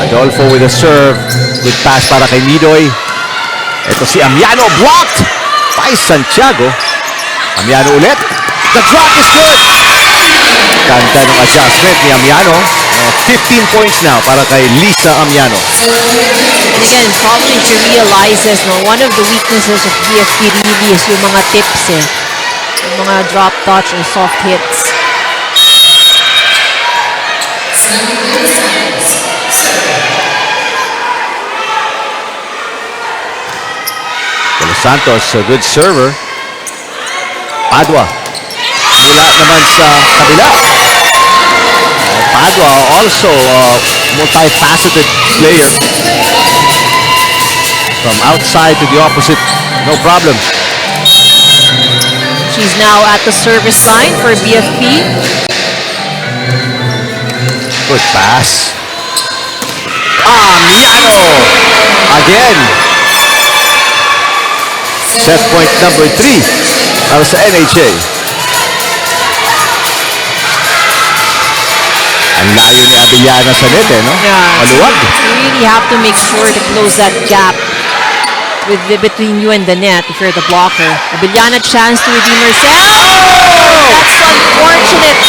Adolfo with a serve. Good pass para kay Nidoy. Ito si Amiano, blocked by Santiago. Amiano ulit. The drop is good. Ganda ng adjustment ni Amiano. 15 points now para kay Lisa Amiano. And again, probably she realizes one of the weaknesses of BFP really is yung mga tips yung mga drop touch or soft hits. De Los Santos, a good server. Padua. Mula naman sa kabila. Padua, also a multifaceted player. From outside to the opposite, no problem. She's now at the service line for BFP. Good pass. Amiano! Again. Set point number 3 para sa NHA. Ang layo ni Abellana sa net, no? Yeah. Maluwag. You really have to make sure to close that gap between you and the net if you're the blocker. Abellana chance to redeem herself. Oh! That's unfortunate.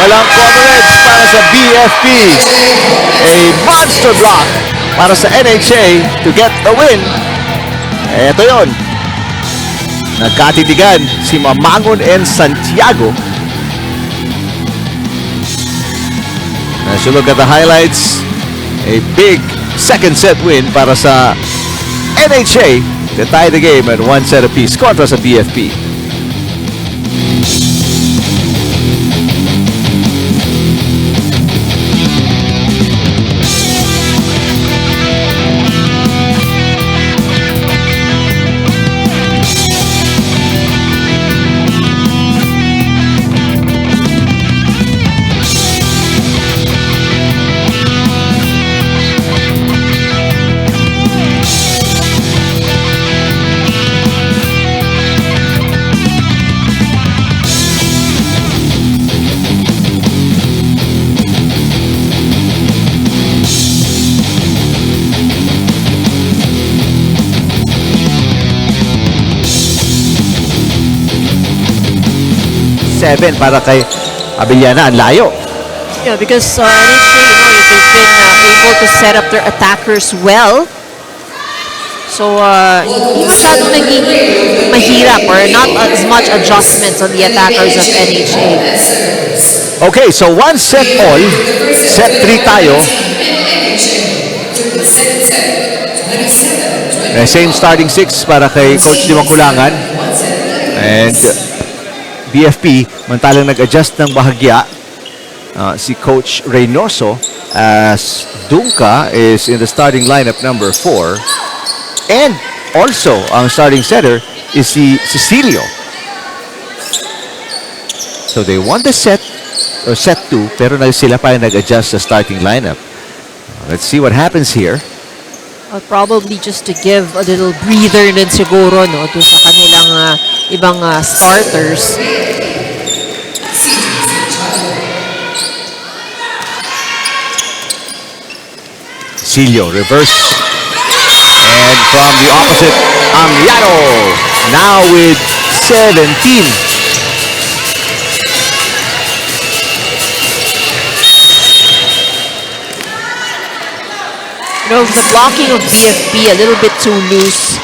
Walang coverage para sa BFP. A monster block para sa NHA to get the win. Eto yon. Nagkatitigan si Mamangon and Santiago. As you look at the highlights, a big second set win para sa NHA to tie the game at 1 set apiece kontra sa BFP. Seven para kay Abellana, ang layo. Yeah, because NHA, they've been able to set up their attackers well. So, hindi masyadong nagiging mahirap or not as much adjustments on the attackers of NHA. Okay, so 1 set all. Set 3 tayo. Same starting 6 para kay Coach Dimang Kulangan. And BFP, mantalang nag-adjust ng bahagya si Coach Reynoso as Dunca is in the starting lineup number 4. And also, ang starting setter is si Cecilio. So they won the set, or set 2, pero sila pa yung nag-adjust sa starting lineup. Let's see what happens here. Probably just to give a little breather din siguro to sa kanilang ibang starters. Cecilio, reverse. And from the opposite, Amiano. Now with 17. The blocking of BFP a little bit too loose.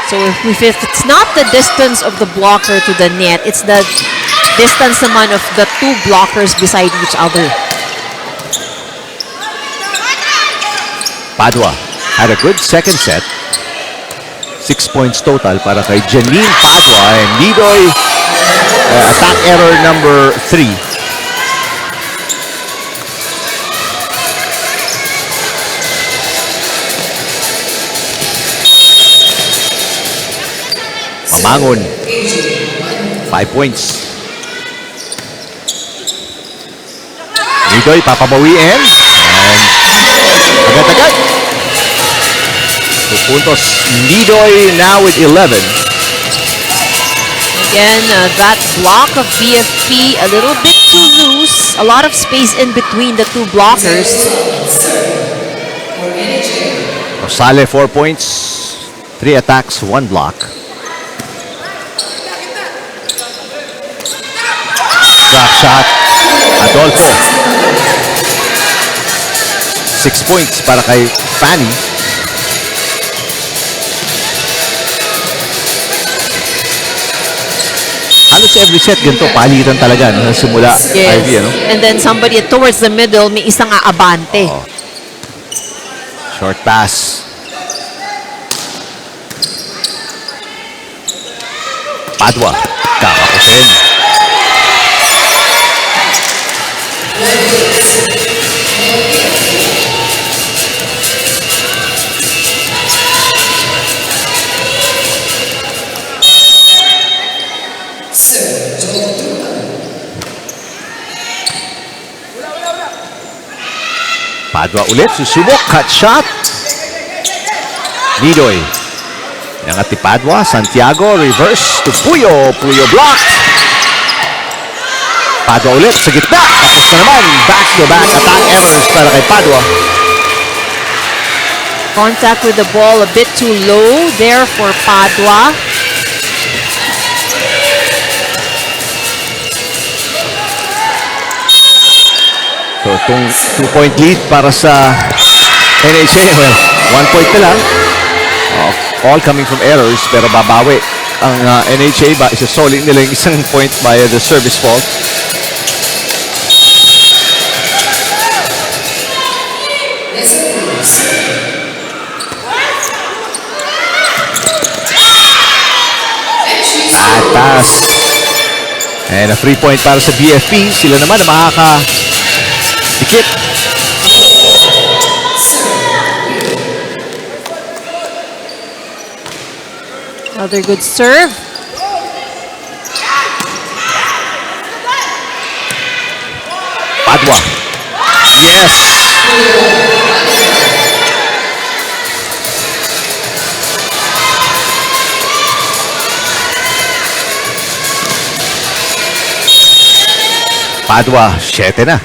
So if it's not the distance of the blocker to the net, it's the distance naman of the two blockers beside each other. Padua had a good second set. 6 points total para kay Janine Padua, and Nidoy attack error number 3. Mamangon, 5 points. Nidoy papabawiin, and agad-agad. 2 puntos. Nidoy now with 11. Again, that block of BFP a little bit too loose. A lot of space in between the two blockers. Rosale, 4 points. 3 attacks, 1 block. Drop shot. Adolfo. 6 points para kay Fanny. Halos every set ganito, palitan talaga no, simula. Yes. Ivy, ano? And then somebody towards the middle, may isang aabante. Oh. Short pass. Padua. Kakakusin. Padua ulit, susubok, cut shot. Nidoy. Inangat ni Padua, Santiago, reverse to Puyo. Puyo block. Padua ulit sa gitna. Tapos na naman, back-to-back attack errors para kay Padua. Contact with the ball a bit too low there for Padua. So itong 2-point lead para sa NHA, well, 1 point na lang. All coming from errors, pero babawi ang NHA ba isa-solid nila yung isang point via the service fault. Bad pass. And a 3-point para sa BFP. Sila naman na makaka-dikit. Another good serve. Padua. Yes. Padua, 7 na.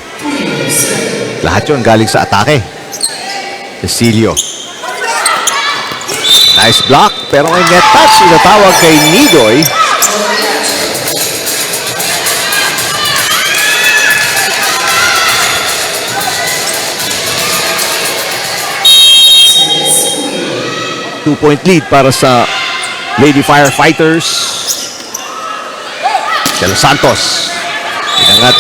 Lahat yun galing sa atake. Cecilio. Nice block, pero may net touch. Inatawag kay Nidoy. Two-point lead para sa Lady Firefighters. De Los Santos. Inangat.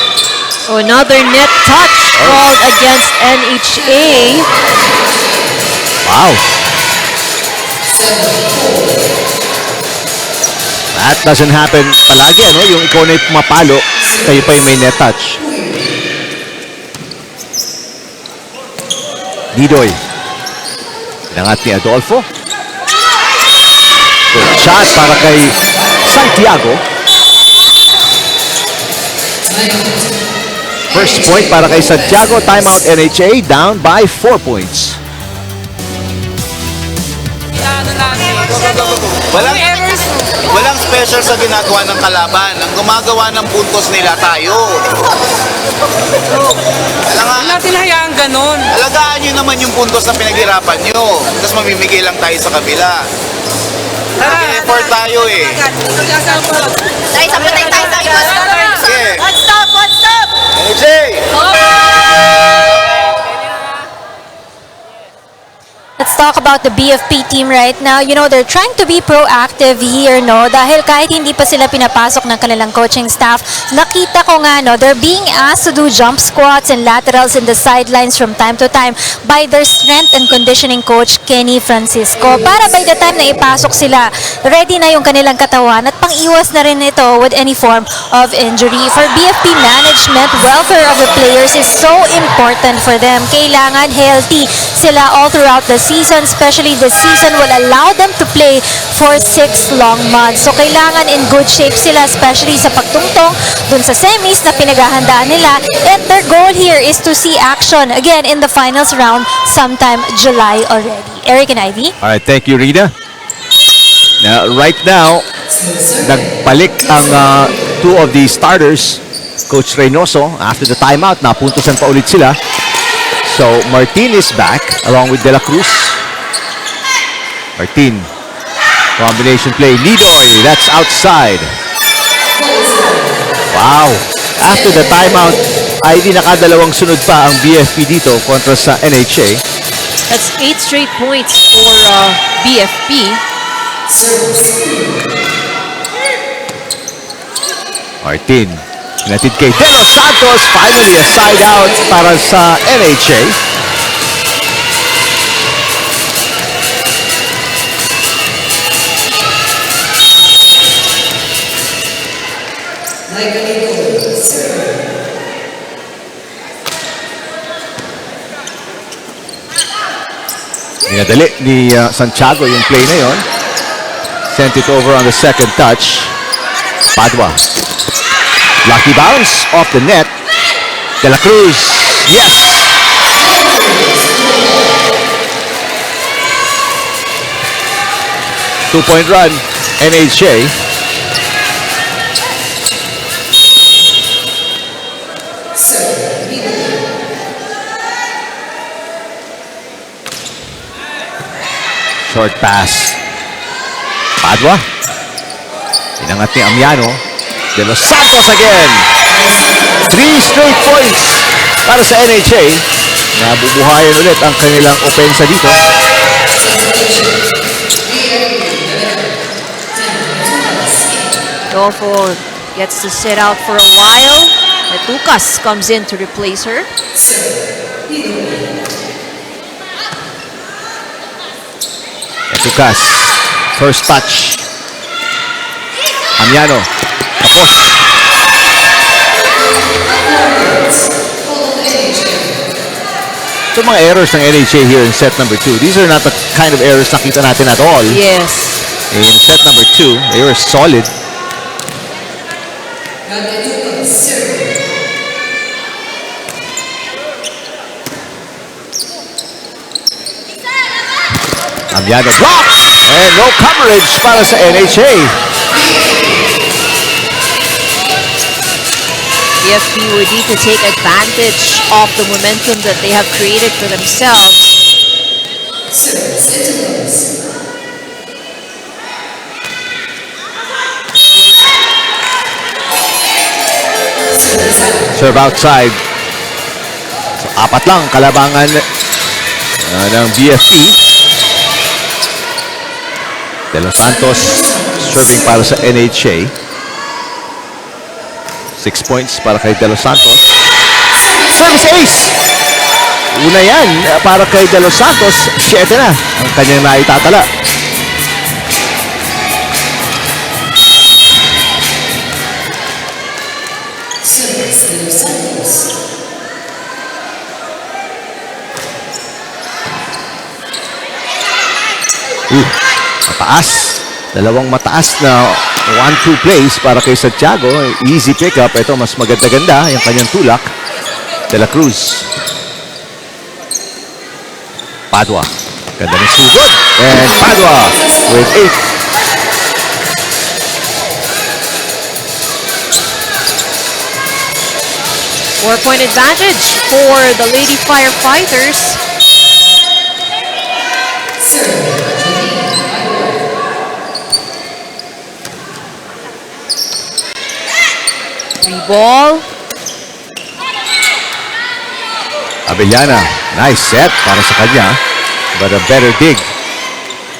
Oh, another net touch called against NHA. Wow. That doesn't happen palagi, ano? Yung ikaw na yung pumapalo, kayo pa yung may net touch. Nidoy. Inangat ni Adolfo. Good shot para kay Santiago. First point para kay Santiago. Timeout NHA, down by 4 points. Walang special sa ginagawa ng kalaban. Ang gumagawa ng puntos nila tayo. Wala natin hayaan ganun. Alagaan nyo naman yung puntos na pinaghirapan nyo. Tapos mamimigay lang tayo sa kabila. Nag-effort tayo eh. Tayo, sabay tayo. Sige. One stop, one stop. NHA! let's talk about the BFP team right now. You know, they're trying to be proactive here, no? Dahil kahit hindi pa sila pinapasok ng kanilang coaching staff, nakita ko nga, no, they're being asked to do jump squats and laterals in the sidelines from time to time by their strength and conditioning coach, Kenny Francisco. Para by the time na ipasok sila, ready na yung kanilang katawan at pang-iwas na rin ito with any form of injury. For BFP management, welfare of the players is so important for them. Kailangan healthy sila all throughout the season, especially the season will allow them to play for 6 long months. So kailangan in good shape sila, especially sa pagtungtong dun sa semis na pinaghahandaan nila. And their goal here is to see action again in the finals round sometime July already. Eric and Ivy. All right, thank you, Rita. Now, right now, nagbalik ang two of the starters. Coach Reynoso, after the timeout, napuntusan pa ulit sila. So, Martin is back along with De La Cruz. Martin, combination play. Nidoy, that's outside. Wow. After the timeout, ay di nakadalawang sunod pa ang BFP dito kontra sa NHA. That's 8 straight points for BFP. Martin, hinatid kay De Los Santos. Finally, a side out para sa NHA. Minadali ni Santiago yung play na yon. Sent it over on the second touch. Padua. Lucky bounce off the net. De La Cruz. Yes! Two-point run. NHA. Short pass. Padua. Inangat ni Amiano. De Los Santos again. 3 straight points para sa NHA. Nabubuhayan ulit ang kanilang opensa dito. Dolfo gets to sit out for a while. Tukas comes in to replace her. Tukas. First touch. Amiano. Tapos. Ito mga errors ng NHA here in set number 2. These are not the kind of errors nakita natin at all. Yes. In set number 2, they were solid. Amiano blocked! And no coverage para sa NHA. BFP would need to take advantage of the momentum that they have created for themselves. Serve outside. So, 4 lang kalabangan ng BFP. De Los Santos serving para sa NHA. 6 points para kay De Los Santos. Service ace! Una yan para kay De Los Santos. 7 na ang kanyang naitatala. Mataas. Dalawang mataas na 1-2 plays para kay Santiago. Easy pick-up. Ito mas maganda-ganda yung kanyang tulak. De La Cruz. Padua. Ganda ng sugod. And Padua with 8. 4-point advantage for the Lady Firefighters. Ball. Abellana, nice set para sa kanya. But a better dig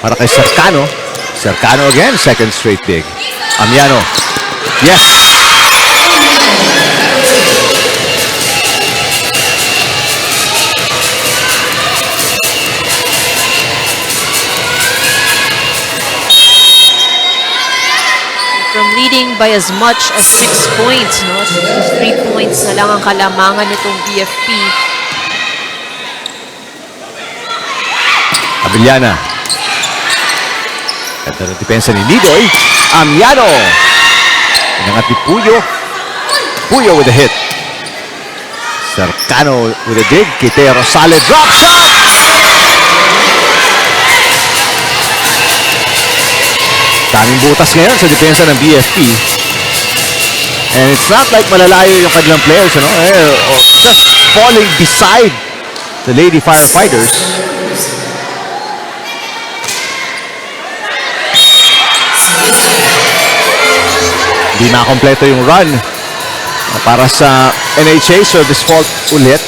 para kay Cercano. Cercano again, second straight dig. Amiano. Yes! From leading by as much as 6 points, no? 3 points na lang ang kalamangan nitong BFP. Abiliana. Ganda ng depensa ni Nidoy. Amiano. Inangat ni Puyo. Puyo with a hit. Cercano with a dig. Kitero, solid drop shot! Daming butas ngayon sa depensa ng BFP. And it's not like malalayo yung kanilang players, ano? Just falling beside the Lady Firefighters. Hindi makompleto yung run para sa NHA. Service fault ulit.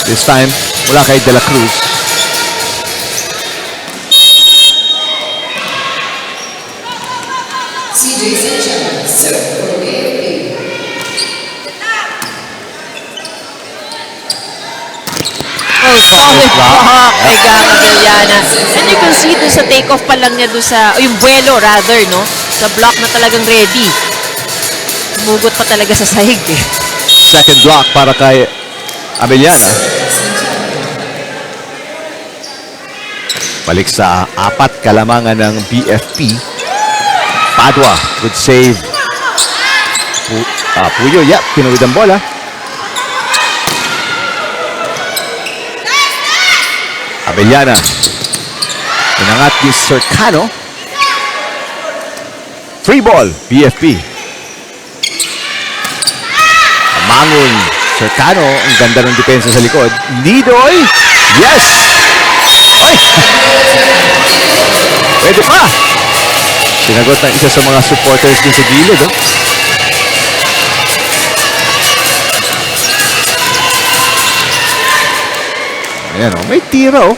This time, mula kay De La Cruz. Oh, solid block kay Gama Villana. And you can see doon sa take-off pa lang niya doon sa, yung buwelo rather, no? Sa block na talagang ready. Tumugot pa talaga sa sahig eh. Second block para kay Abellana. Balik sa apat kalamangan ng BFP. Padua, good save. Puyo, yeah, pinuwid ang bola. Abellana. Inangat ni Cercano. 3 ball, BFP. Mangon. Cercano, ang ganda ng depensa sa likod. Nidoy. Yes! Oy! Pwede pa! Sinagot ng isa sa mga supporters din sa gilid. Oh. Ayan, oh, may tira. Oh.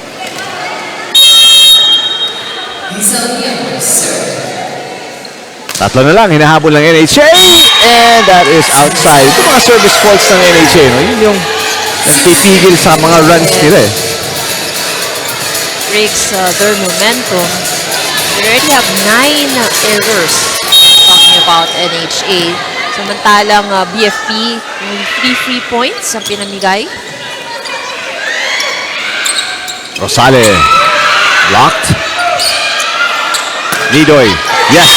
Tatlo na lang, hinahabol ng NHA. And that is outside. Ito mga service faults ng NHA. No? Yun yung nagpipigil sa mga runs nila. Eh. Breaks their momentum. They already have 9 errors talking about NHA. Samantalang BFP, yung 3 free points ang pinamigay. Rosale. Blocked. Nidoy. Yes!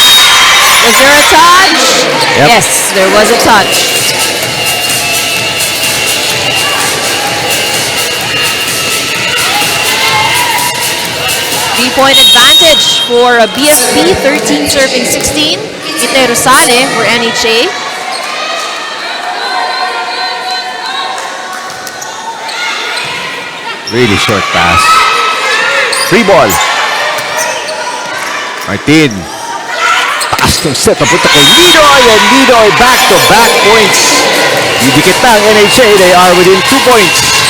Was there a touch? Yep. Yes, there was a touch. Three-point advantage for BFP, 13 serving 16. Ite Rosale for NHA. Really short pass. 3 ball. Martin. Taas ng set. Napunta kay Nidoy. And Nidoy back-to-back points. Didikit na ang NHA. They are within 2 points.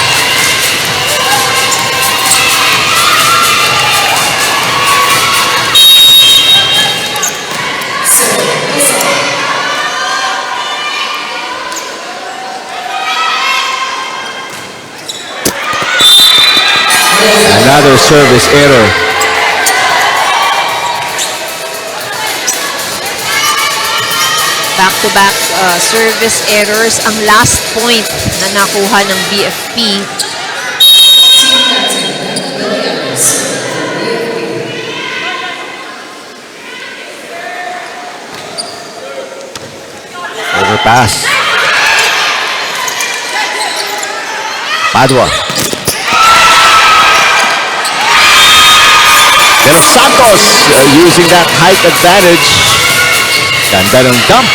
Another service error. Back-to-back service errors ang last point na nakuha ng BFP. Overpass. Padua. De Los Santos using that height advantage. Ganda ng dump.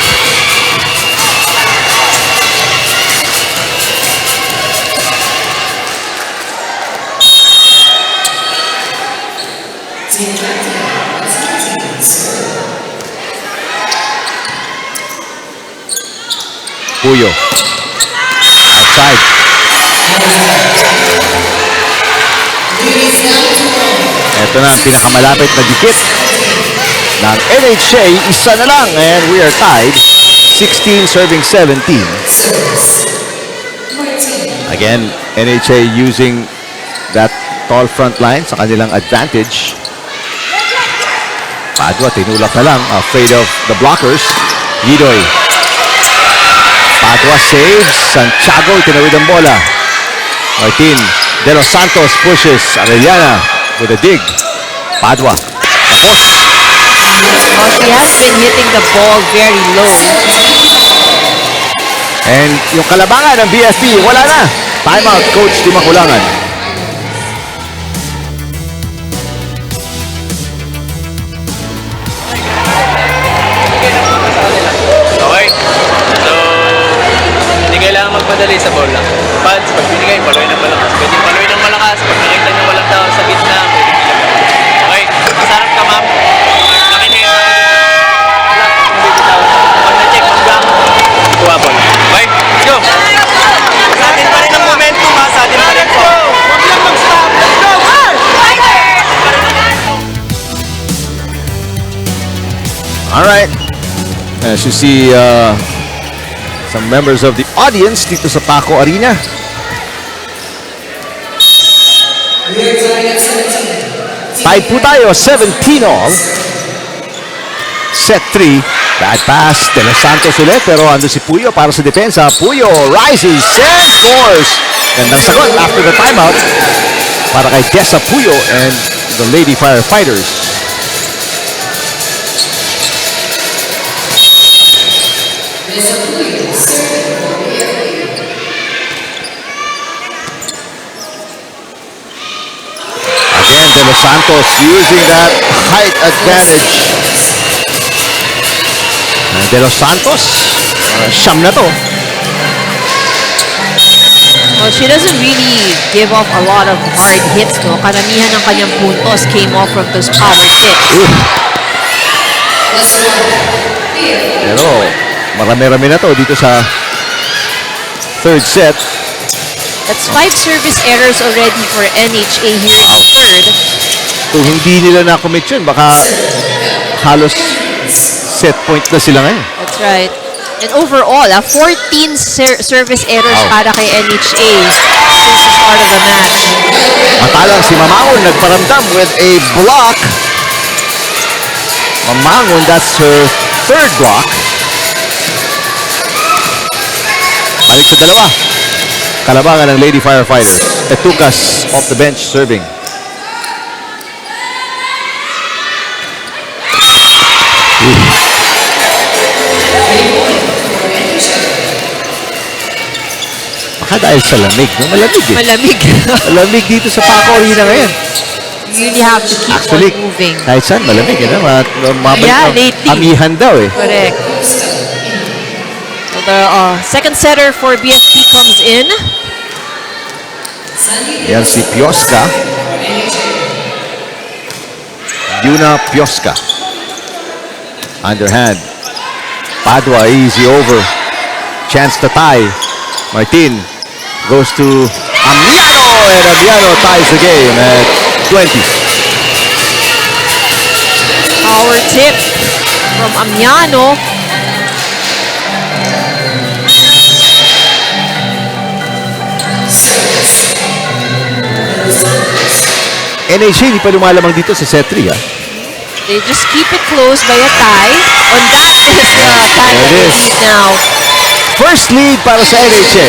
Puyo. Outside. Ito na ang pinakamalapit na dikit ng NHA. Isa na lang and we are tied. 16 serving 17. Again, NHA using that tall front line sa kanilang advantage. Padua, tinulak na lang. Afraid of the blockers. Gidoy. Padua saves. Santiago, tinawid ang bola. Martin De Los Santos pushes. Arellana with a dig. Padua. Tapos. Well, she has been hitting the ball very low. And yung kalabangan ng BFP, wala na. Timeout, Coach Di Makulangan. Okay. So, hindi kailangan magpadali sa bola. Pads, pag binigay, paloy ng malakas. Pwede paloy ng malakas. Pag nakita nyo walang tao sa gitna, pwede pinag. Okay, masarap ka, ma'am. Nakinig. Wala, hindi ko tao. Pag na-check, hanggang kuha bola. Okay, let's go. Sa atin pa rin ang momentum, ha? Sa atin pa rin po. Huwag lang mag-stop. Let's go! All right. As you see, some members of the audience dito sa Paco Arena. Tied po tayo, 17 all. Set 3. Bad pass, De Los Santos ulit, pero ando si Puyo para sa depensa. Puyo rises and scores. Gandang sagot after the timeout para kay Dessa Puyo and the Lady Firefighters. Again, De Los Santos using that height advantage. De Los Santos, siyam na to. Well, she doesn't really give off a lot of hard hits, no? Karamihan ng kanyang puntos came off from those power hits. Pero marami-rami na to dito sa third set. That's 5 service errors already for NHA here in the third. Kung hindi nila na-commit yun, baka halos set point na sila ngayon. That's right. And overall, 14 service errors para kay NHA since the start of the match. Matalang si Mamangon nagparamdam with a block. Mamangon, that's her third block. Balik sa dalawa. Kalabangan ng Lady Firefighters. Etukas off the bench serving. Baka dahil sa lamig, no? Malamig eh. Malamig. Malamig dito sa Paco Arena ngayon. You really have to keep Actually, on moving. kahit saan, malamig eh. Yeah, lately. Amihan daw eh. Correct. So the second setter for BFP comes in. Yan si Pioska. Yuna Pioska. Underhand. Padua, easy over. Chance to tie. Martin goes to Amiano, and Amiano ties the game at 20. Power tip from Amiano. NHA hindi pa lumalamang dito sa set 3 ah. They just keep it close by a tie. On that is the tie There it is. lead now. First lead para sa NHA.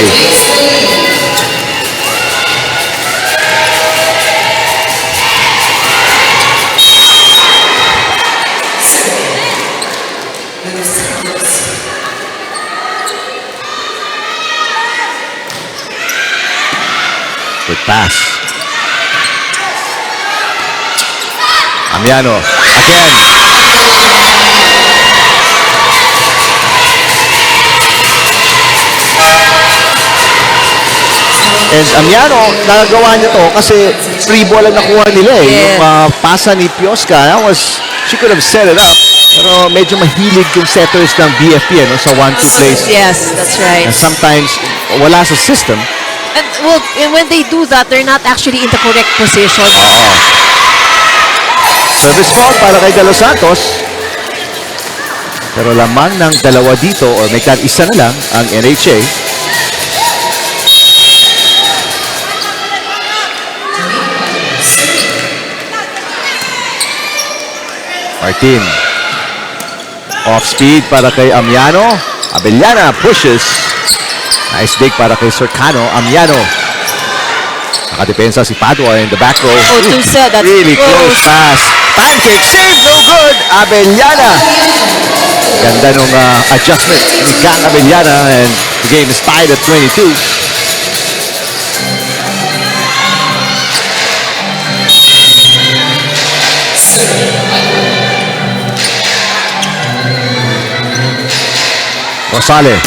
Good pass. Amiano again. And Amiano, nagagawa niya to kasi free ball ang nakuha nila eh. Yeah. Yung pasa ni Pioska, she could have set it up. Pero medyo mahilig yung setters ng BFP sa 1-2 plays. Yes, that's right. And sometimes, wala sa system. And well, and when they do that, they're not actually in the correct position. Service fault para kay De Los Santos. Pero lamang ng dalawa dito or may isa na lang ang NHA. Martin. Off speed para kay Amiano. Abellana pushes. Nice dig para kay Cercano. Amiano. Nakadepensa si Padua in the back row. Oh, too sad. That's really close pass. Pancake save, no good. Abellana. Ganda nung adjustment ni Gang Abellana and the game is tied at 22. Rosale.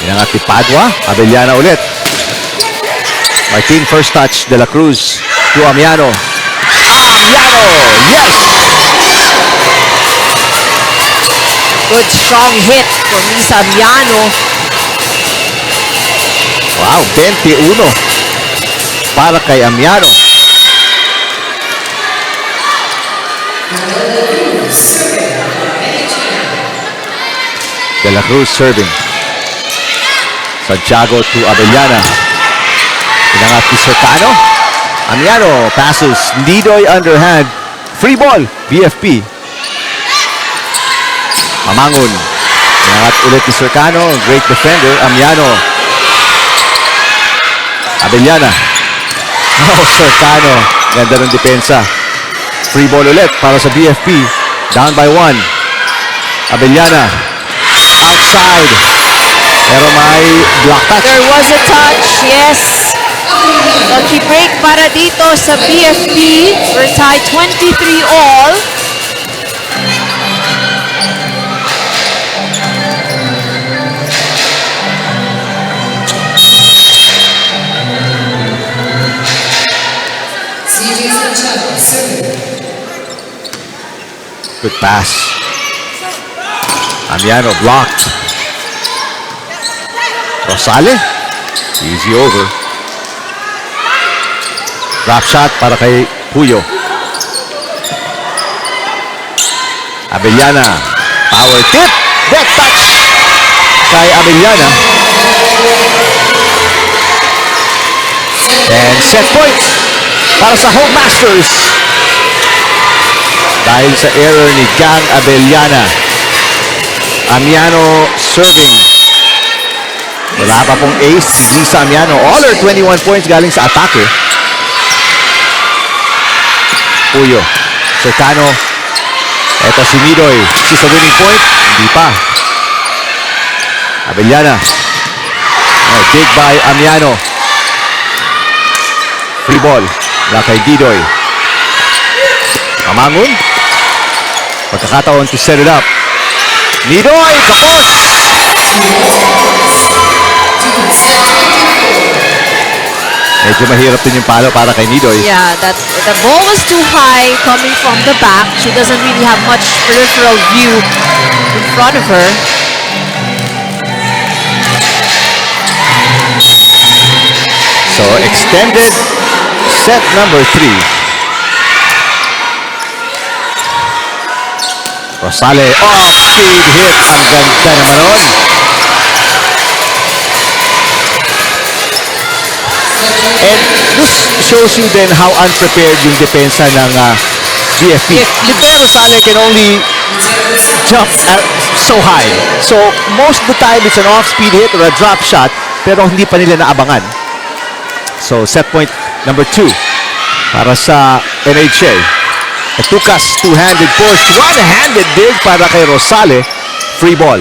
Inangat ni Padua. Abellana ulit. Martin first touch. De La Cruz to Amiano. Amiano! Yes! Good strong hit from Lisa Amiano. Wow, 21 para kay Amiano. De La Cruz serving. Santiago to Abellana. Inangat ni Cercano. Amiano passes. Lidoy underhand. Free ball. BFP. Mamangon. Inangat ulit ni Cercano. Great defender. Amiano. Abellana. Oh, Cercano. Ganda ng depensa. Free ball ulit para sa BFP. Down by 1. Abellana. Outside. Pero may block touch. There was a touch, yes. Lucky break para dito sa BFP. We're tied 23 all. Good pass. Amiano blocked. Rosale. Easy over. Drop shot para kay Puyo. Abellana. Power tip. Deck touch kay Abellana. And set point para sa Home Masters. Dahil sa error ni Gang Abellana. Amiano serving. Wala pa pong ace. Lisa Amiano. All her 21 points galing sa atake. Puyo. Cercano. Ito si Midoy. She's a winning point. Hindi pa. Abellana. Oh, dig by Amiano. Free ball. Wala kay Didoy. Mamangon. Pagkakataon to set it up. Midoy. Kapos. Medyo mahirap din yung palo para kay Nidoy. Yeah, the ball was too high coming from the back. She doesn't really have much peripheral view in front of her. So, extended set number 3. Rosale, off-speed hit. Ang ganda naman nun. And this shows you then how unprepared yung depensa ng BFP. Libero Rosale can only jump so high. So, most of the time, it's an off-speed hit or a drop shot, pero hindi pa nila naabangan. So, set point number 2 para sa NHA. Etukas, two-handed push. One-handed dig para kay Rosale. Free ball.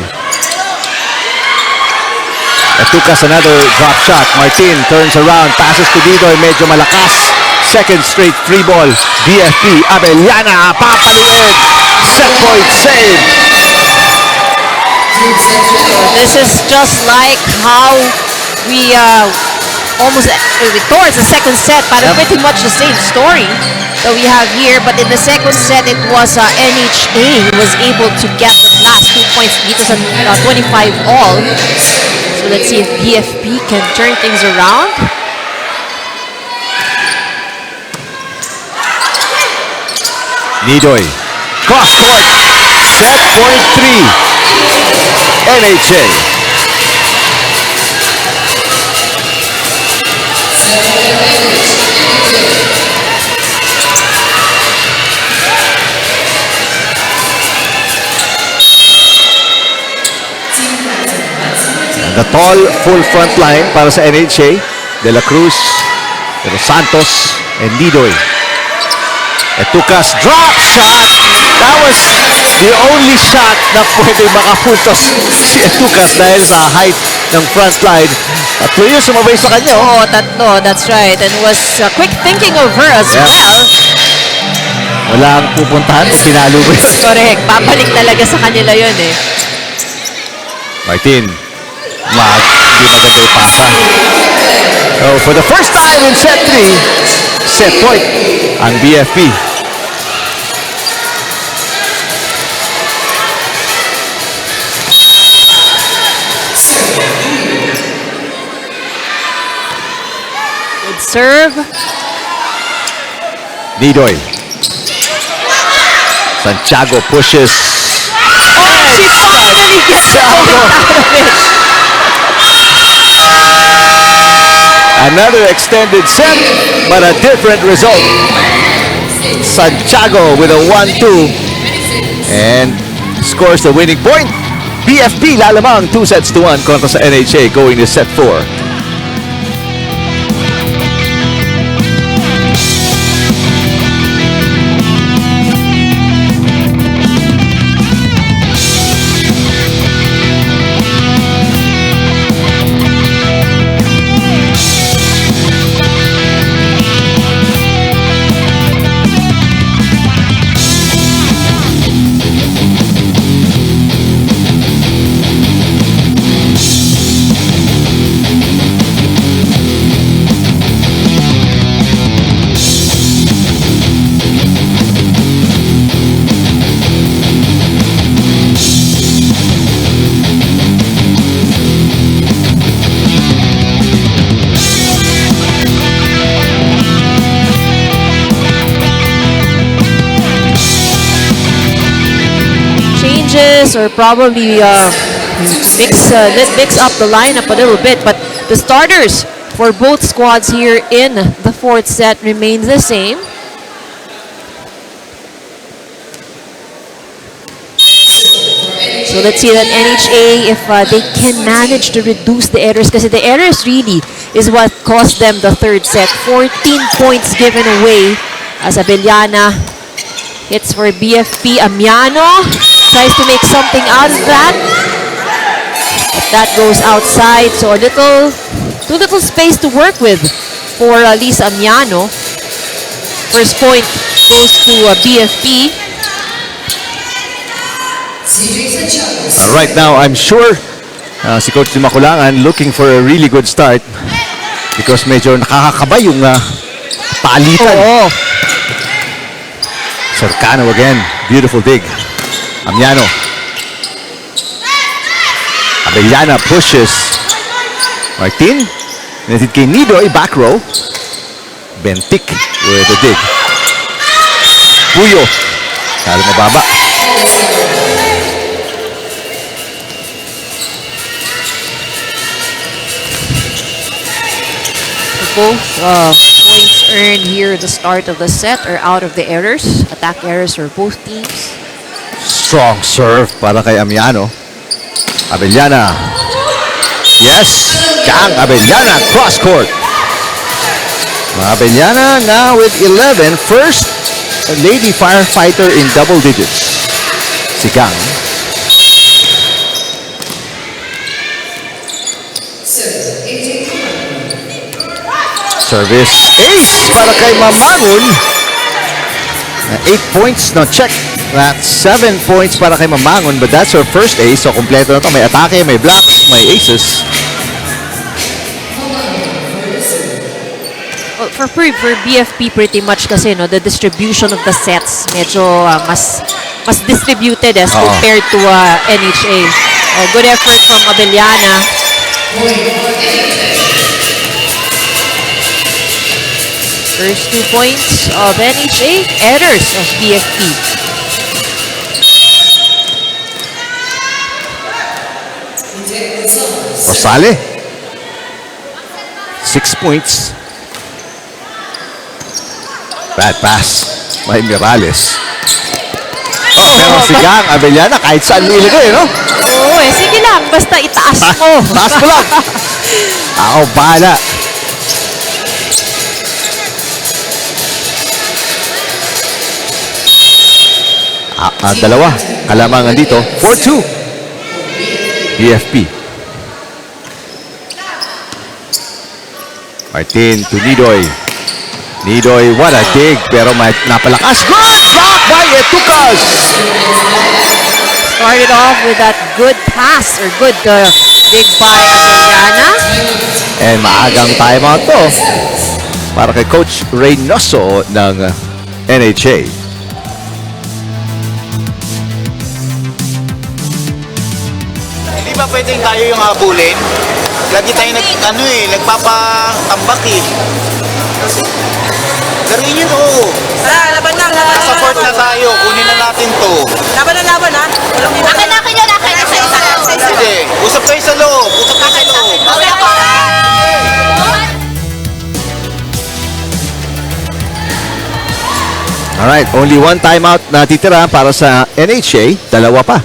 Etukas, another drop shot. Martin turns around, passes to Didoy. Medyo malakas. Second straight free ball. BFP, Abellana, papaluin. Set point, save. This is just like how we almost towards the second set, but pretty much the same story that we have here. But in the second set, it was NHA who was able to get the last 2 points dito sa 25 all. So let's see if BFP can turn things around. Nidoy. Cross court. Set point 3. NHA. The tall full front line para sa NHA. De La Cruz, De Los Santos, and Nidoy. Etukas drop shot. That was the only shot na pwede makapuntos si Etukas dahil sa height ng front line. Tatlo yun sumabay sa kanya. Oo, tatlo. That's right. And was quick thinking of her as well. Walang pupuntahan. Pinalo mo yun. Correct. Babalik talaga sa kanila yun eh. Martin. Hindi maganda ipasa. So, for the first time in set 3, set point ang BFP. Good serve. Nidoy. Santiago pushes. Oh, she finally gets the point out of it. Another extended set, but a different result. Santiago with a 1-2 and scores the winning point. BFP lalamang 2-1 kontra sa NHA going to set 4. Or probably mix up the lineup a little bit, but the starters for both squads here in the fourth set remain the same. So let's see that NHA if they can manage to reduce the errors, because the errors really is what cost them the third set. 14 points given away as Abellana hits for BFP. Amiano tries to make something out of that, but that goes outside, so too little space to work with for Lisa Amiano. First point goes to BFP. Right now, I'm sure si Coach Makulangan looking for a really good start because medyo nakakakaba yung palitan. Oo. Cercano again. Beautiful dig. Amiano. Abellana pushes. Martin. Netted kay Nidoy. Back row. Bentik with a dig. Puyo. Salo mababa. Both points earned here at the start of the set are out of the errors. Attack errors for both teams. Strong serve para kay Amiano. Abellana. Yes. Kang Abellana. Cross court. Abellana now with 11. First lady firefighter in double digits. Si Kang. Service. Ace para kay Mamangon. 8 points. Now check. That's 7 points para kay Mamangon, but that's her first ace. So kompleto na to. May atake, may blocks, may aces. Well, for BFP pretty much kasi the distribution of the sets medyo mas distributed as compared to NHA. Good effort from Abellana. First 2 points of NHA, errors of BFP. Rosale. 6 points. Bad pass by Mirales. Pero si Gang Abellana kahit saan mo ilagay, no? Oo sige lang. Basta itaas mo. Taas mo lang. Ako, bahala. Dalawa. Kalamangan dito. 4-2. BFP. Martin to Nidoy. Nidoy, what a dig. Pero napalakas. Good block by Etucas. Started off with that good pass or good dig by Abellana. And maagang timeout to para kay Coach Reynoso ng NHA. Hindi ba pwedeng tayo yung habulin? Lagi tayo nagpapatambak eh. Garuin yun, oo. Laban na, laban. Nasa court na tayo, kunin na natin to. Laban na, laban ha. Akin yun, akin. Isa. Sige, usap kayo sa loob, usap kayo sa loob. Okay ako. Alright, only one timeout na titira para sa NHA. Dalawa pa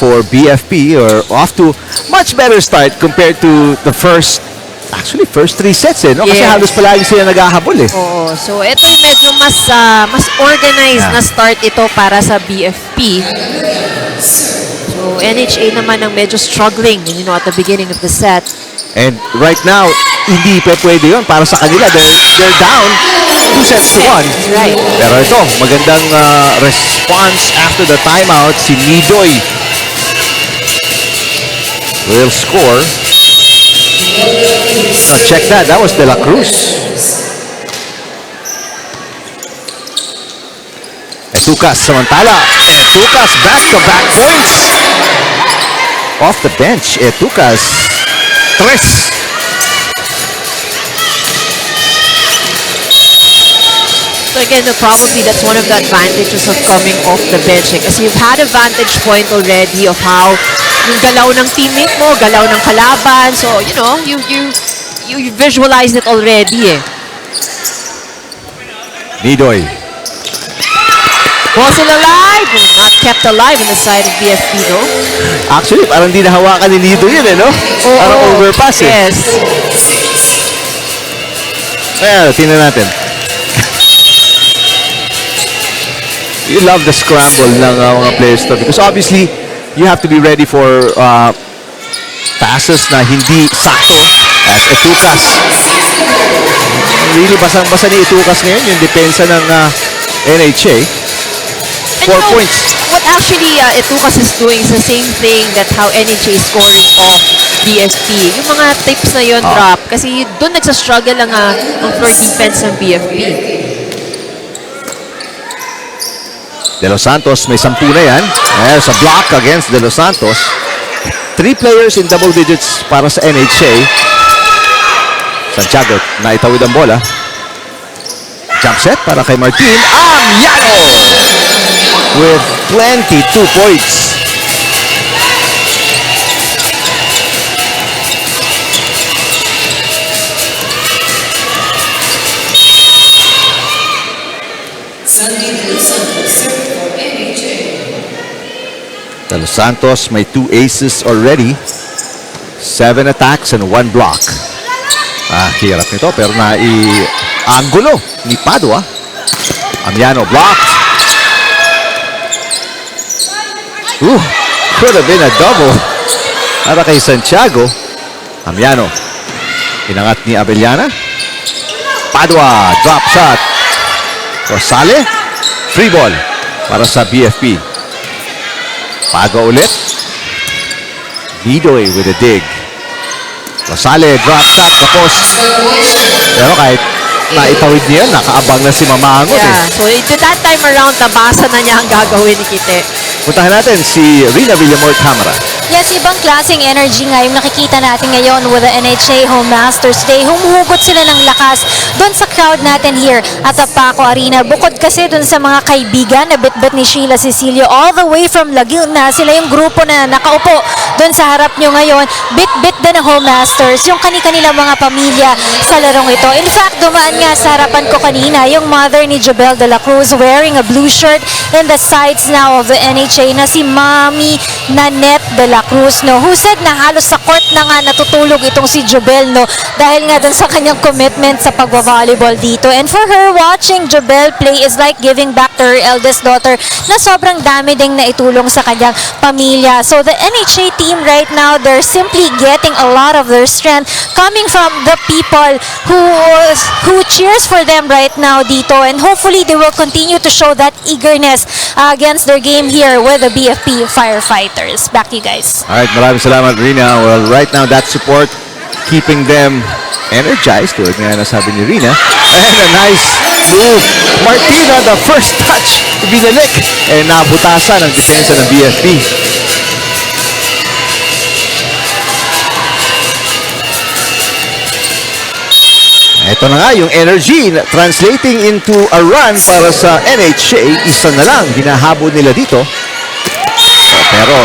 for BFP or off to much better start compared to the first 3 sets no? Kasi Yes. halos palagi sila naghahabol eh. Oo. So, ito yung medyo mas organized na start ito para sa BFP. So, NHA naman ang medyo struggling, at the beginning of the set. And right now, hindi pa pwede yun para sa kanila. They're down 2 sets to 1. That's right. Pero ito, magandang response after the timeout. Si Nidoy will score. Check that. That was De La Cruz. Etucas samantala. Etucas back-to-back points. Off the bench. Etucas. 3. So again, probably that's one of the advantages of coming off the bench. Kasi you've had a vantage point already of how yung galaw ng teammate mo, galaw ng kalaban. So, you visualize it already eh. Nidoy. Ball still alive. Not kept alive on the side of BFP though. Actually, parang di nahawakan ni Nidoy yun no? Parang overpass eh. Yes. Well, tingnan natin. You love the scramble ng mga players to because obviously you have to be ready for passes na hindi sakto as Etucas. Really basang-basa ni Etucas ngayon yung depensa ng NHA. 4 points. What actually Etucas is doing is the same thing that how NHA is scoring off BFP. Yung mga tips na yun drop kasi doon nagsastruggle ang floor defense ng BFP. De Los Santos, may 10 na yan. There's a block against De Los Santos. 3 players in double digits para sa NHA. Santiago, naitawid ang bola. Jump set para kay Martin. Amiano! With 22 points. De Los Santos may 2 aces already. 7 attacks and 1 block. Hirap nito pero angulo ni Padua. Amiano blocked. Could have been a double para kay Santiago. Amiano. Inangat ni Abellana. Padua, drop shot. Rosale. Free ball para sa BFP. Pago ulit. Nidoy with a dig. Rosale, drop shot sa post. Pero kahit naitawid niya, nakaabang na si Mamangot. Yeah, so that time around, nabasa na niya ang gagawin ni Kite. Puntahan natin si Rina Villamor Camara. Yes, ibang klaseng energy nga yung nakikita natin ngayon with the NHA Home Masters Day. Humuhugot sila ng lakas doon sa crowd natin here at the Paco Arena. Bukod kasi doon sa mga kaibigan na bitbit ni Sheila Cecilio all the way from Laguna, sila yung grupo na nakaupo doon sa harap nyo ngayon. Bit-bit din ng Home Masters, yung kanilang mga pamilya sa larong ito. In fact, dumaan nga sa harapan ko kanina yung mother ni Jobel de la Cruz wearing a blue shirt in the sides now of the NHA na si Mami Nanette de la Cruz, no, who said na halos sa court na nga natutulog itong si Jobel, no, dahil nga dun sa kanyang commitment sa pagbavolleyball dito. And for her, watching Jobel play is like giving back to her eldest daughter na sobrang dami ding naitulong sa kanyang pamilya. So the NHA team right now, they're simply getting a lot of their strength coming from the people who cheers for them right now dito, and hopefully they will continue to show that eagerness against their game here with the BFP Firefighters. Back to you guys. Alright, maraming salamat, Rina. Well, right now, that support keeping them energized, tulad nga nasabi ni Rina. And a nice move. Martina, the first touch, binalik. Eh, nabutasan ang depensa ng BFP. Ito na nga yung energy translating into a run para sa NHA. Isa na lang hinahabol nila dito. Pero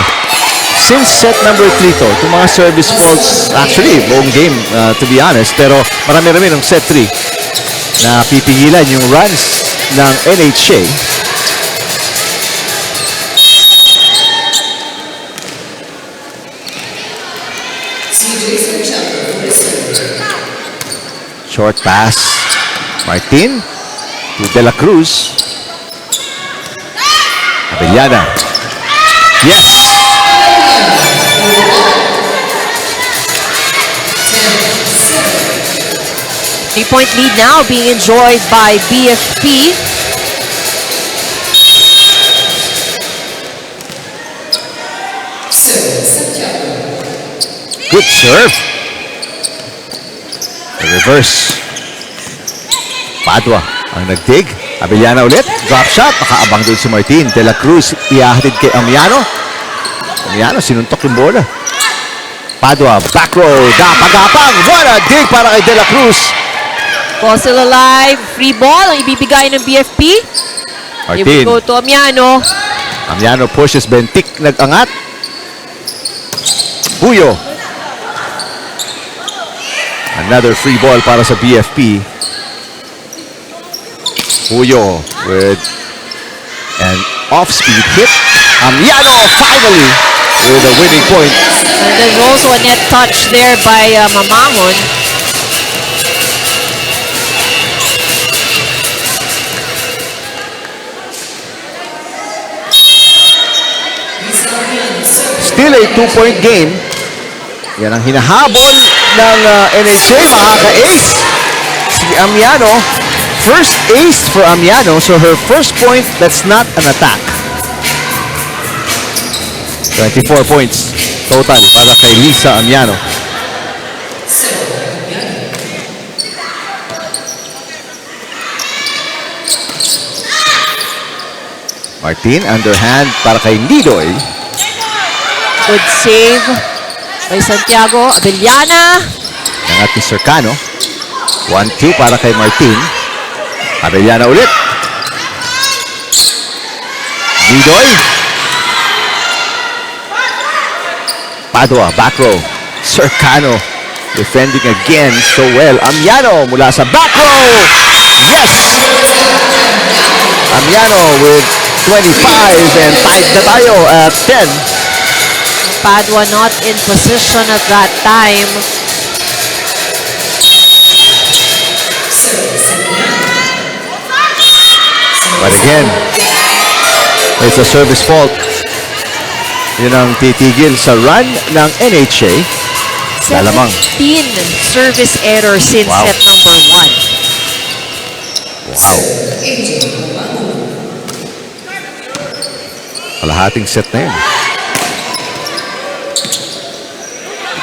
since set number 3 to, itong mga service faults, actually buong game to be honest, pero marami-rami ng set 3 na pipigilan yung runs ng NHA. Short pass. Martin to De La Cruz. Abellana. Yes! 3-point lead now being enjoyed by BFP. Good serve. The reverse. Padua ang nagdig. Abellana ulit. Drop shot. Nakaabang doon si Martin. De La Cruz iahatid kay Amiano. Amiano sinuntok yung bola. Padua back row. Gapang. What a dig para kay De La Cruz. Ball still alive. Free ball ang ibibigay ng BFP. Martin. Here we go to Amiano. Amiano pushes. Bentik nag-angat. Puyo. Another free ball para sa BFP. Puyo with an off-speed hit. Amiano finally with a winning point. And there's also a net touch there by Mamahon. Still a 2-point game. Yan ang hinahabol ng NHA. Makaka-ace si Amiano. First ace for Amiano. So her first point, that's not an attack. 24 points total para kay Lisa Amiano. Martin, underhand para kay Nidoy. Good save by Santiago. Abellana. Nangat ni Cercano. 1-2 para kay Martin. Abellana ulit. Nidoy. Padua, back row. Cercano defending again so well. Amiano mula sa back row. Yes! Amiano with 25 and tied na tayo at 10. Padua not in position at that time. But again, it's a service fault. Yun ang titigil sa run ng NHA. Lalamang. 17 service error since Wow. set number 1. Wow. Kalahating set na yun.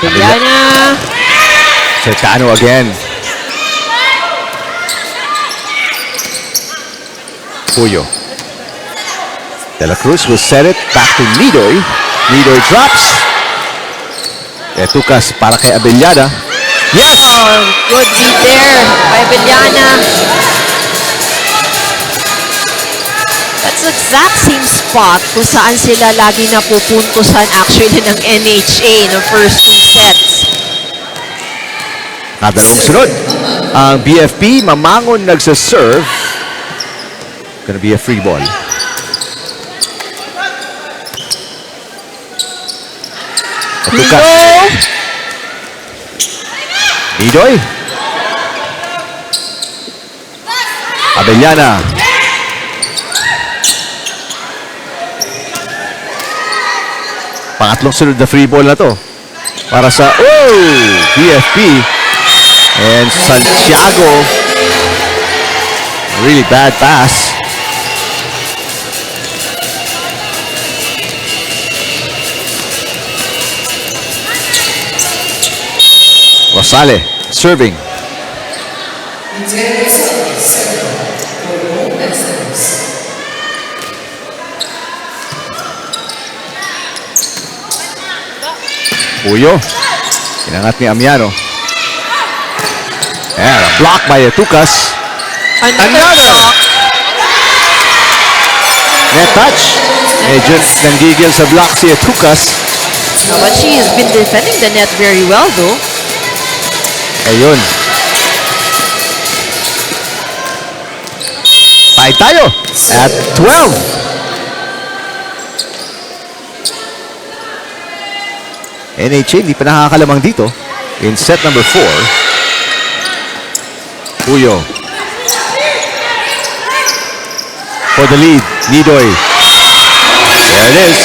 Abellana. Cercano again. Puyo. De La Cruz will set it back to Nidoy. Nidoy drops. Etukas para kay Abellana. Yes! Oh, good lead there by Villana. That's the exact same spot kung saan sila lagi napupuntusan actually ng NHA ng first 2 sets. Kadalawang sunod. Ang BFP, Mamangon nagsaserve. Gonna be a free ball. Etukas. Nidoy. Abellana. Pangatlong sunod na free ball na to. Para sa, BFP. And Santiago. Really bad pass. Rosale serving. Puyo. Inangat ni Amiano. And a block by Etukas. Another block. Net touch. Medyo nanggigil sa block si Etukas. But she has been defending the net very well though. Ayun. Tie tayo at 12. NHA hindi pa nakakalamang dito in set number 4. Puyo. For the lead, Nidoy. There it is.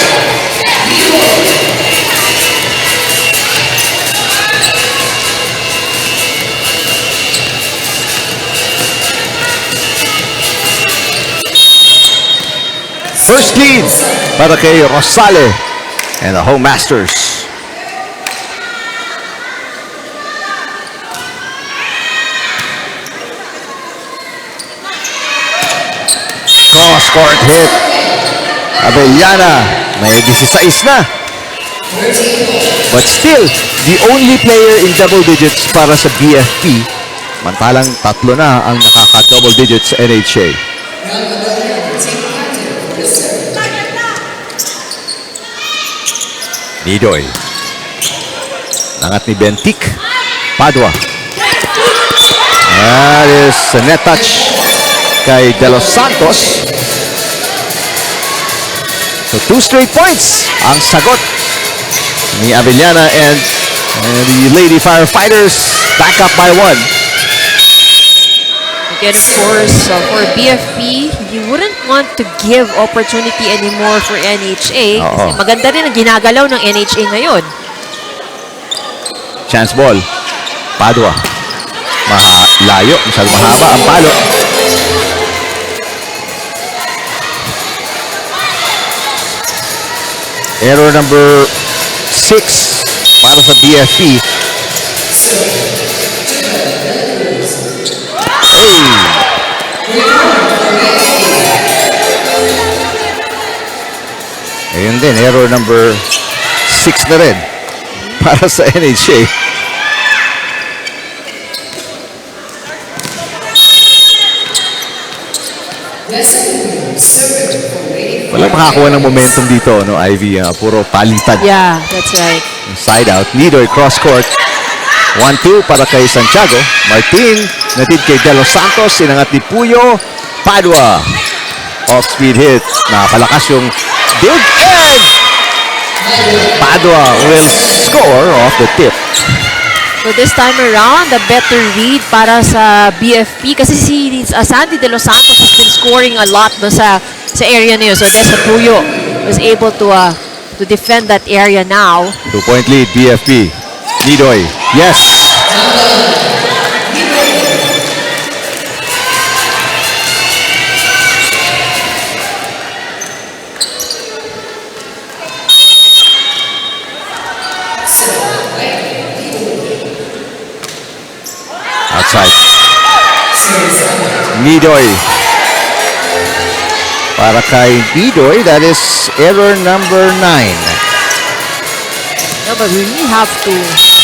First lead para kay Rosale and the home masters. Cross-court hit. Abellana, may 16 na. But still, the only player in double digits para sa BFP. Mantalang 3 na ang nakaka-double digits sa NHA. Nidoy. Nangat ni Bentik. Padua. That is a net touch kay De Los Santos. So 2 straight points ang sagot ni Avellana and the Lady Firefighters back up by 1. Again, of course, for BFP, you wouldn't want to give opportunity anymore for NHA. Kasi maganda rin ang ginagalaw ng NHA ngayon. Chance ball. Padua. Malayo. Masyado mahaba ang palo. Error number 6 para sa BFP. Hey! Ayun din, error number 6 na rin para sa NHA. Walang makakuha ng momentum dito, no, Ivy? Puro palitan. Yeah, that's right. Side out. Nidoy cross court. 1-2 para kay Santiago. Martin, natid kay De Los Santos. Sinangat ni Puyo. Padua. Off-speed hit. Napalakas yung dig. And Padua will score off the tip. So this time around, the better read para sa BFP. Kasi si Sandy De Los Santos has been scoring a lot no, sa area niyo. So I guess Puyo was able to defend that area now. 2-point lead, BFP. Nidoy. Yes! Outside. Nidoy. Para kay Nidoy, that is error number 9. No, but we really have to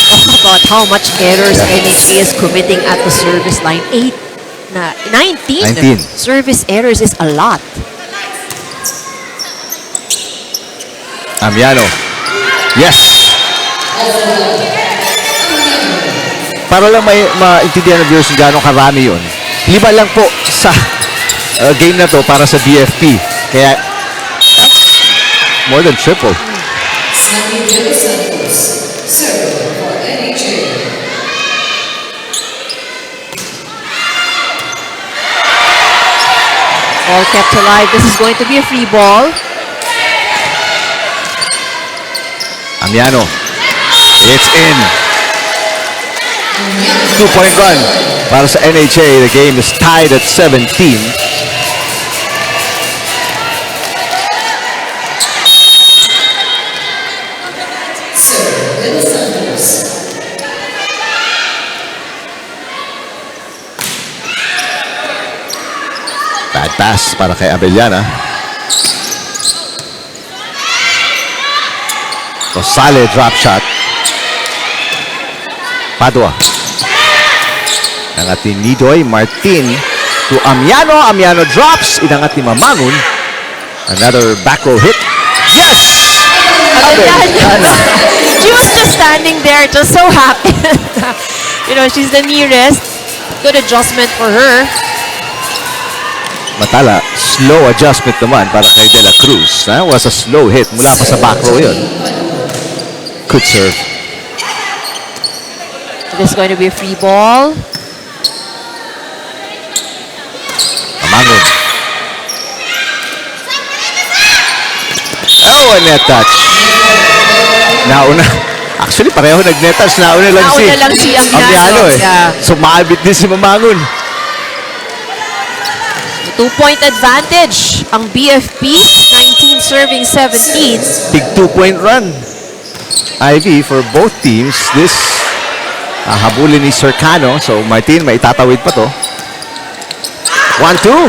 talk about how much errors NHA is committing at the service line. 19 service errors is a lot. Amiano. Yes! Para lang maintindihan ng viewers kung gano'ng karami yun. 5 lang po sa game na to para sa BFP. Kaya, that's more than triple. All kept alive. This is going to be a free ball. Amiano. It's in. 2-point run para sa NHA. The game is tied at 17. Bad pass para kay Abellana. Rosale drop shot. Padua. Inangat ni Nidoy Martin to Amiano. Amiano drops. Inangat ni Mamangun. Another back row hit. Yes! Abellana. She was just standing there, just so happy. You know, she's the nearest. Good adjustment for her. Matala, slow adjustment naman para kay De La Cruz. Was a slow hit mula pa sa back row yun. Good serve. This is going to be a free ball. Amangon. Oh, a net touch. Nauna. Actually, pareho nag-net touch. Nauna lang si Amiano eh. Yeah. Sumabit din si Mamangon. 2-point advantage ang BFP, 19 serving 17. Big 2-point run. Ivy for both teams. This habulin ni Cercano. So Martin, may itatawid pa to. 1-2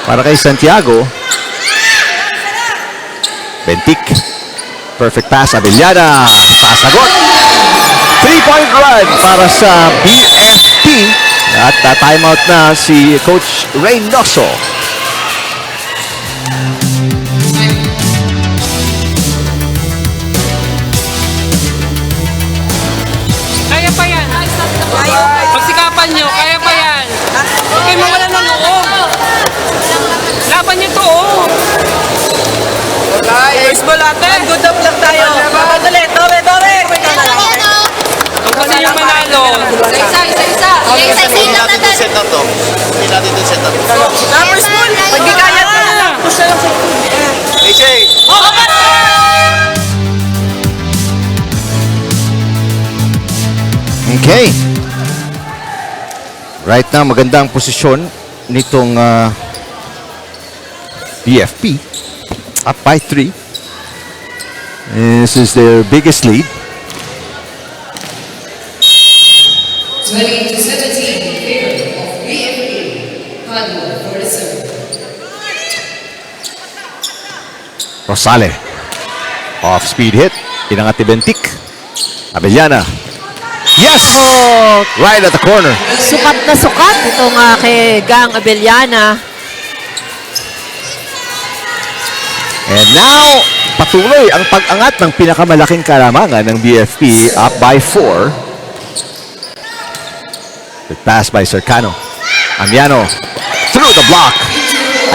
para kay Santiago. Bentik. Perfect pass. Abellana. Pasagot. 3-point run para sa BFP. At timeout na si Coach Reynoso. Kaya pa yan. Pagsikapan nyo, kaya pa yan. Huwag kayo mawala ng loob. Laban nyo to, oh. Baseball ate. Good up lang tayo. Dali, Tore. Huwag kasi yung manalo. Isa-isa. Hindi natin itong set up to. Hindi natin itong set up. Numbers mo. Pag di kaya ka na lang. Push na lang sa AJ! Okay. Right now, maganda ang posisyon nitong BFP. Up by 3. This is their biggest lead. 20 to 17 in favor of BFP. Padua for the serve. Rosale. Off-speed hit. Inangat ni Bentik. Abellana. Yes! Right at the corner. Sukat na sukat itong kay Gang Abellana. And now, patuloy ang pag-angat ng pinakamalaking kalamangan ng BFP up by 4. Good pass by Cercano. Amiano through the block.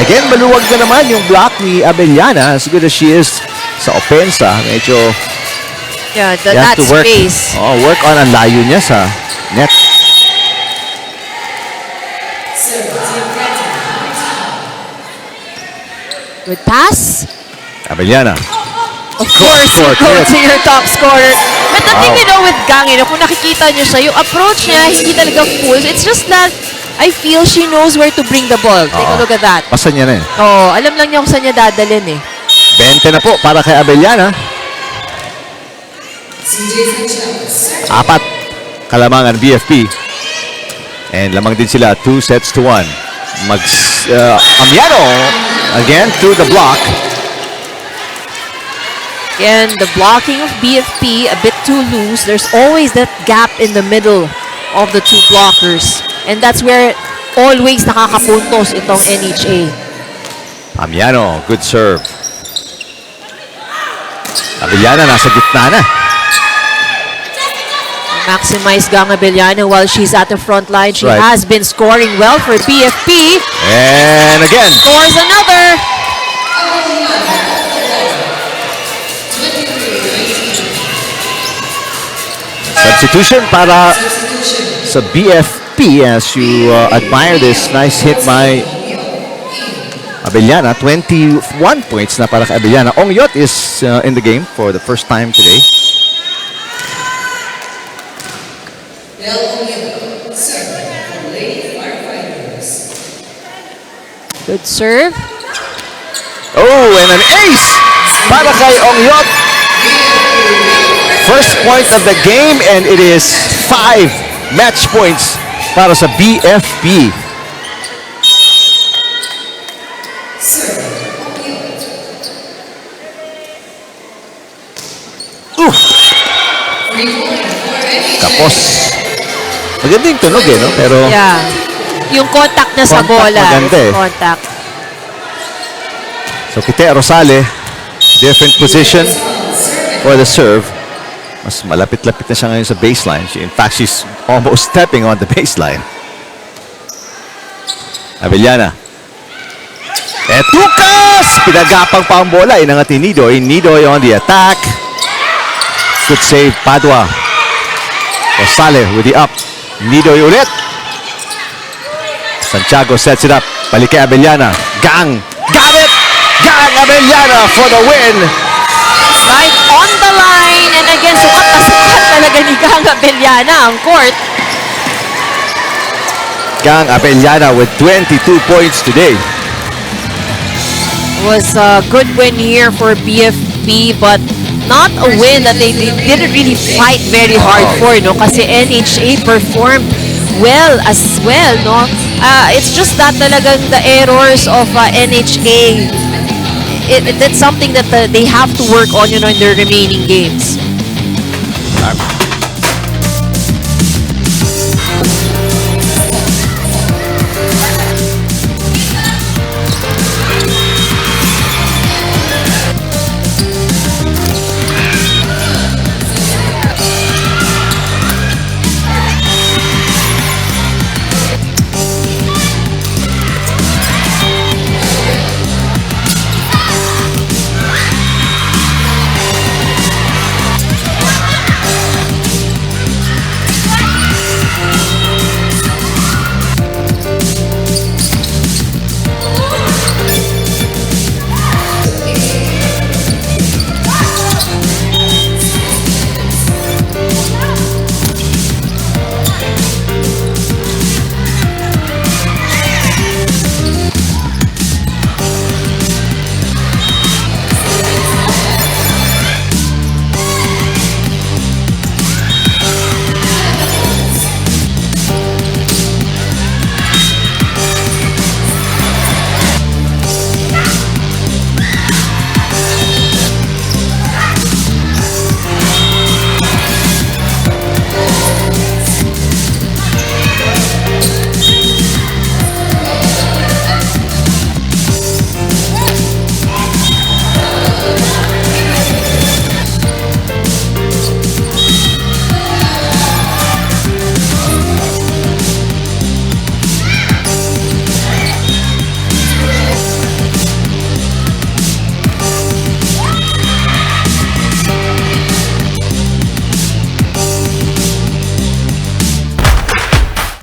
Again, maluwag na naman yung block ni Abellana. As good as she is sa opensa, medyo Yeah, you have that to work, space. work on ang layo niya sa net. Good pass. Abellana. Of course, you go to your top scorer. But the thing, you know, with Gang, kung nakikita niyo siya, yung approach niya, hindi talaga full. It's just that I feel she knows where to bring the ball. Take a look at that. Basta niya na eh. Oh, alam lang niya kung saan niya dadalhin eh. 20 na po para kay Abellana. 4 kalamangan BFP. And lamang din sila 2 sets to 1. Amiano again through the block. Again, the blocking of BFP a bit too loose. There's always that gap in the middle of the two blockers. And that's where always nakakapuntos itong NHA. Amiano, good serve. Abellana nasa gitna na. Maximize Gang Abellana while she's at the front line. She Right. has been scoring well for BFP. And again. Scores another. Substitution para sa BFP as you admire this nice hit by Abellana. 21 points na para kay Abellana. Ongyot is in the game for the first time today. Good serve. Oh, and an ace para kay Ongyot. First point of the game, and it is 5 match points para sa BFP. Tapos, magandang tunog no? Pero Yeah. Yung contact niya sa Contact bola. maganda eh. Contact. so Kite Rosale, different position for the serve. Mas malapit-lapit na siya ngayon sa baseline. In fact, she's almost stepping on the baseline. Abellana. Etukas! Pinagapang pa ang bola. Inangat ni Nidoy. Nidoy on the attack. Good save, Padua. Rosale with the up. Nidoy ulit. Santiago sets it up. Balik kay Abellana. Gang! Got it! Gang Abellana for the win! Right on the line. And again, sukat na sukat talaga ni Gang Abellana ang court. Gang Abellana with 22 points today. Was a good win here for BFP, but not a win that they didn't really fight very hard for, no? Kasi NHA performed well as well, no? It's just that talagang the errors of NHA, that's something that they have to work on, you know, in their remaining games.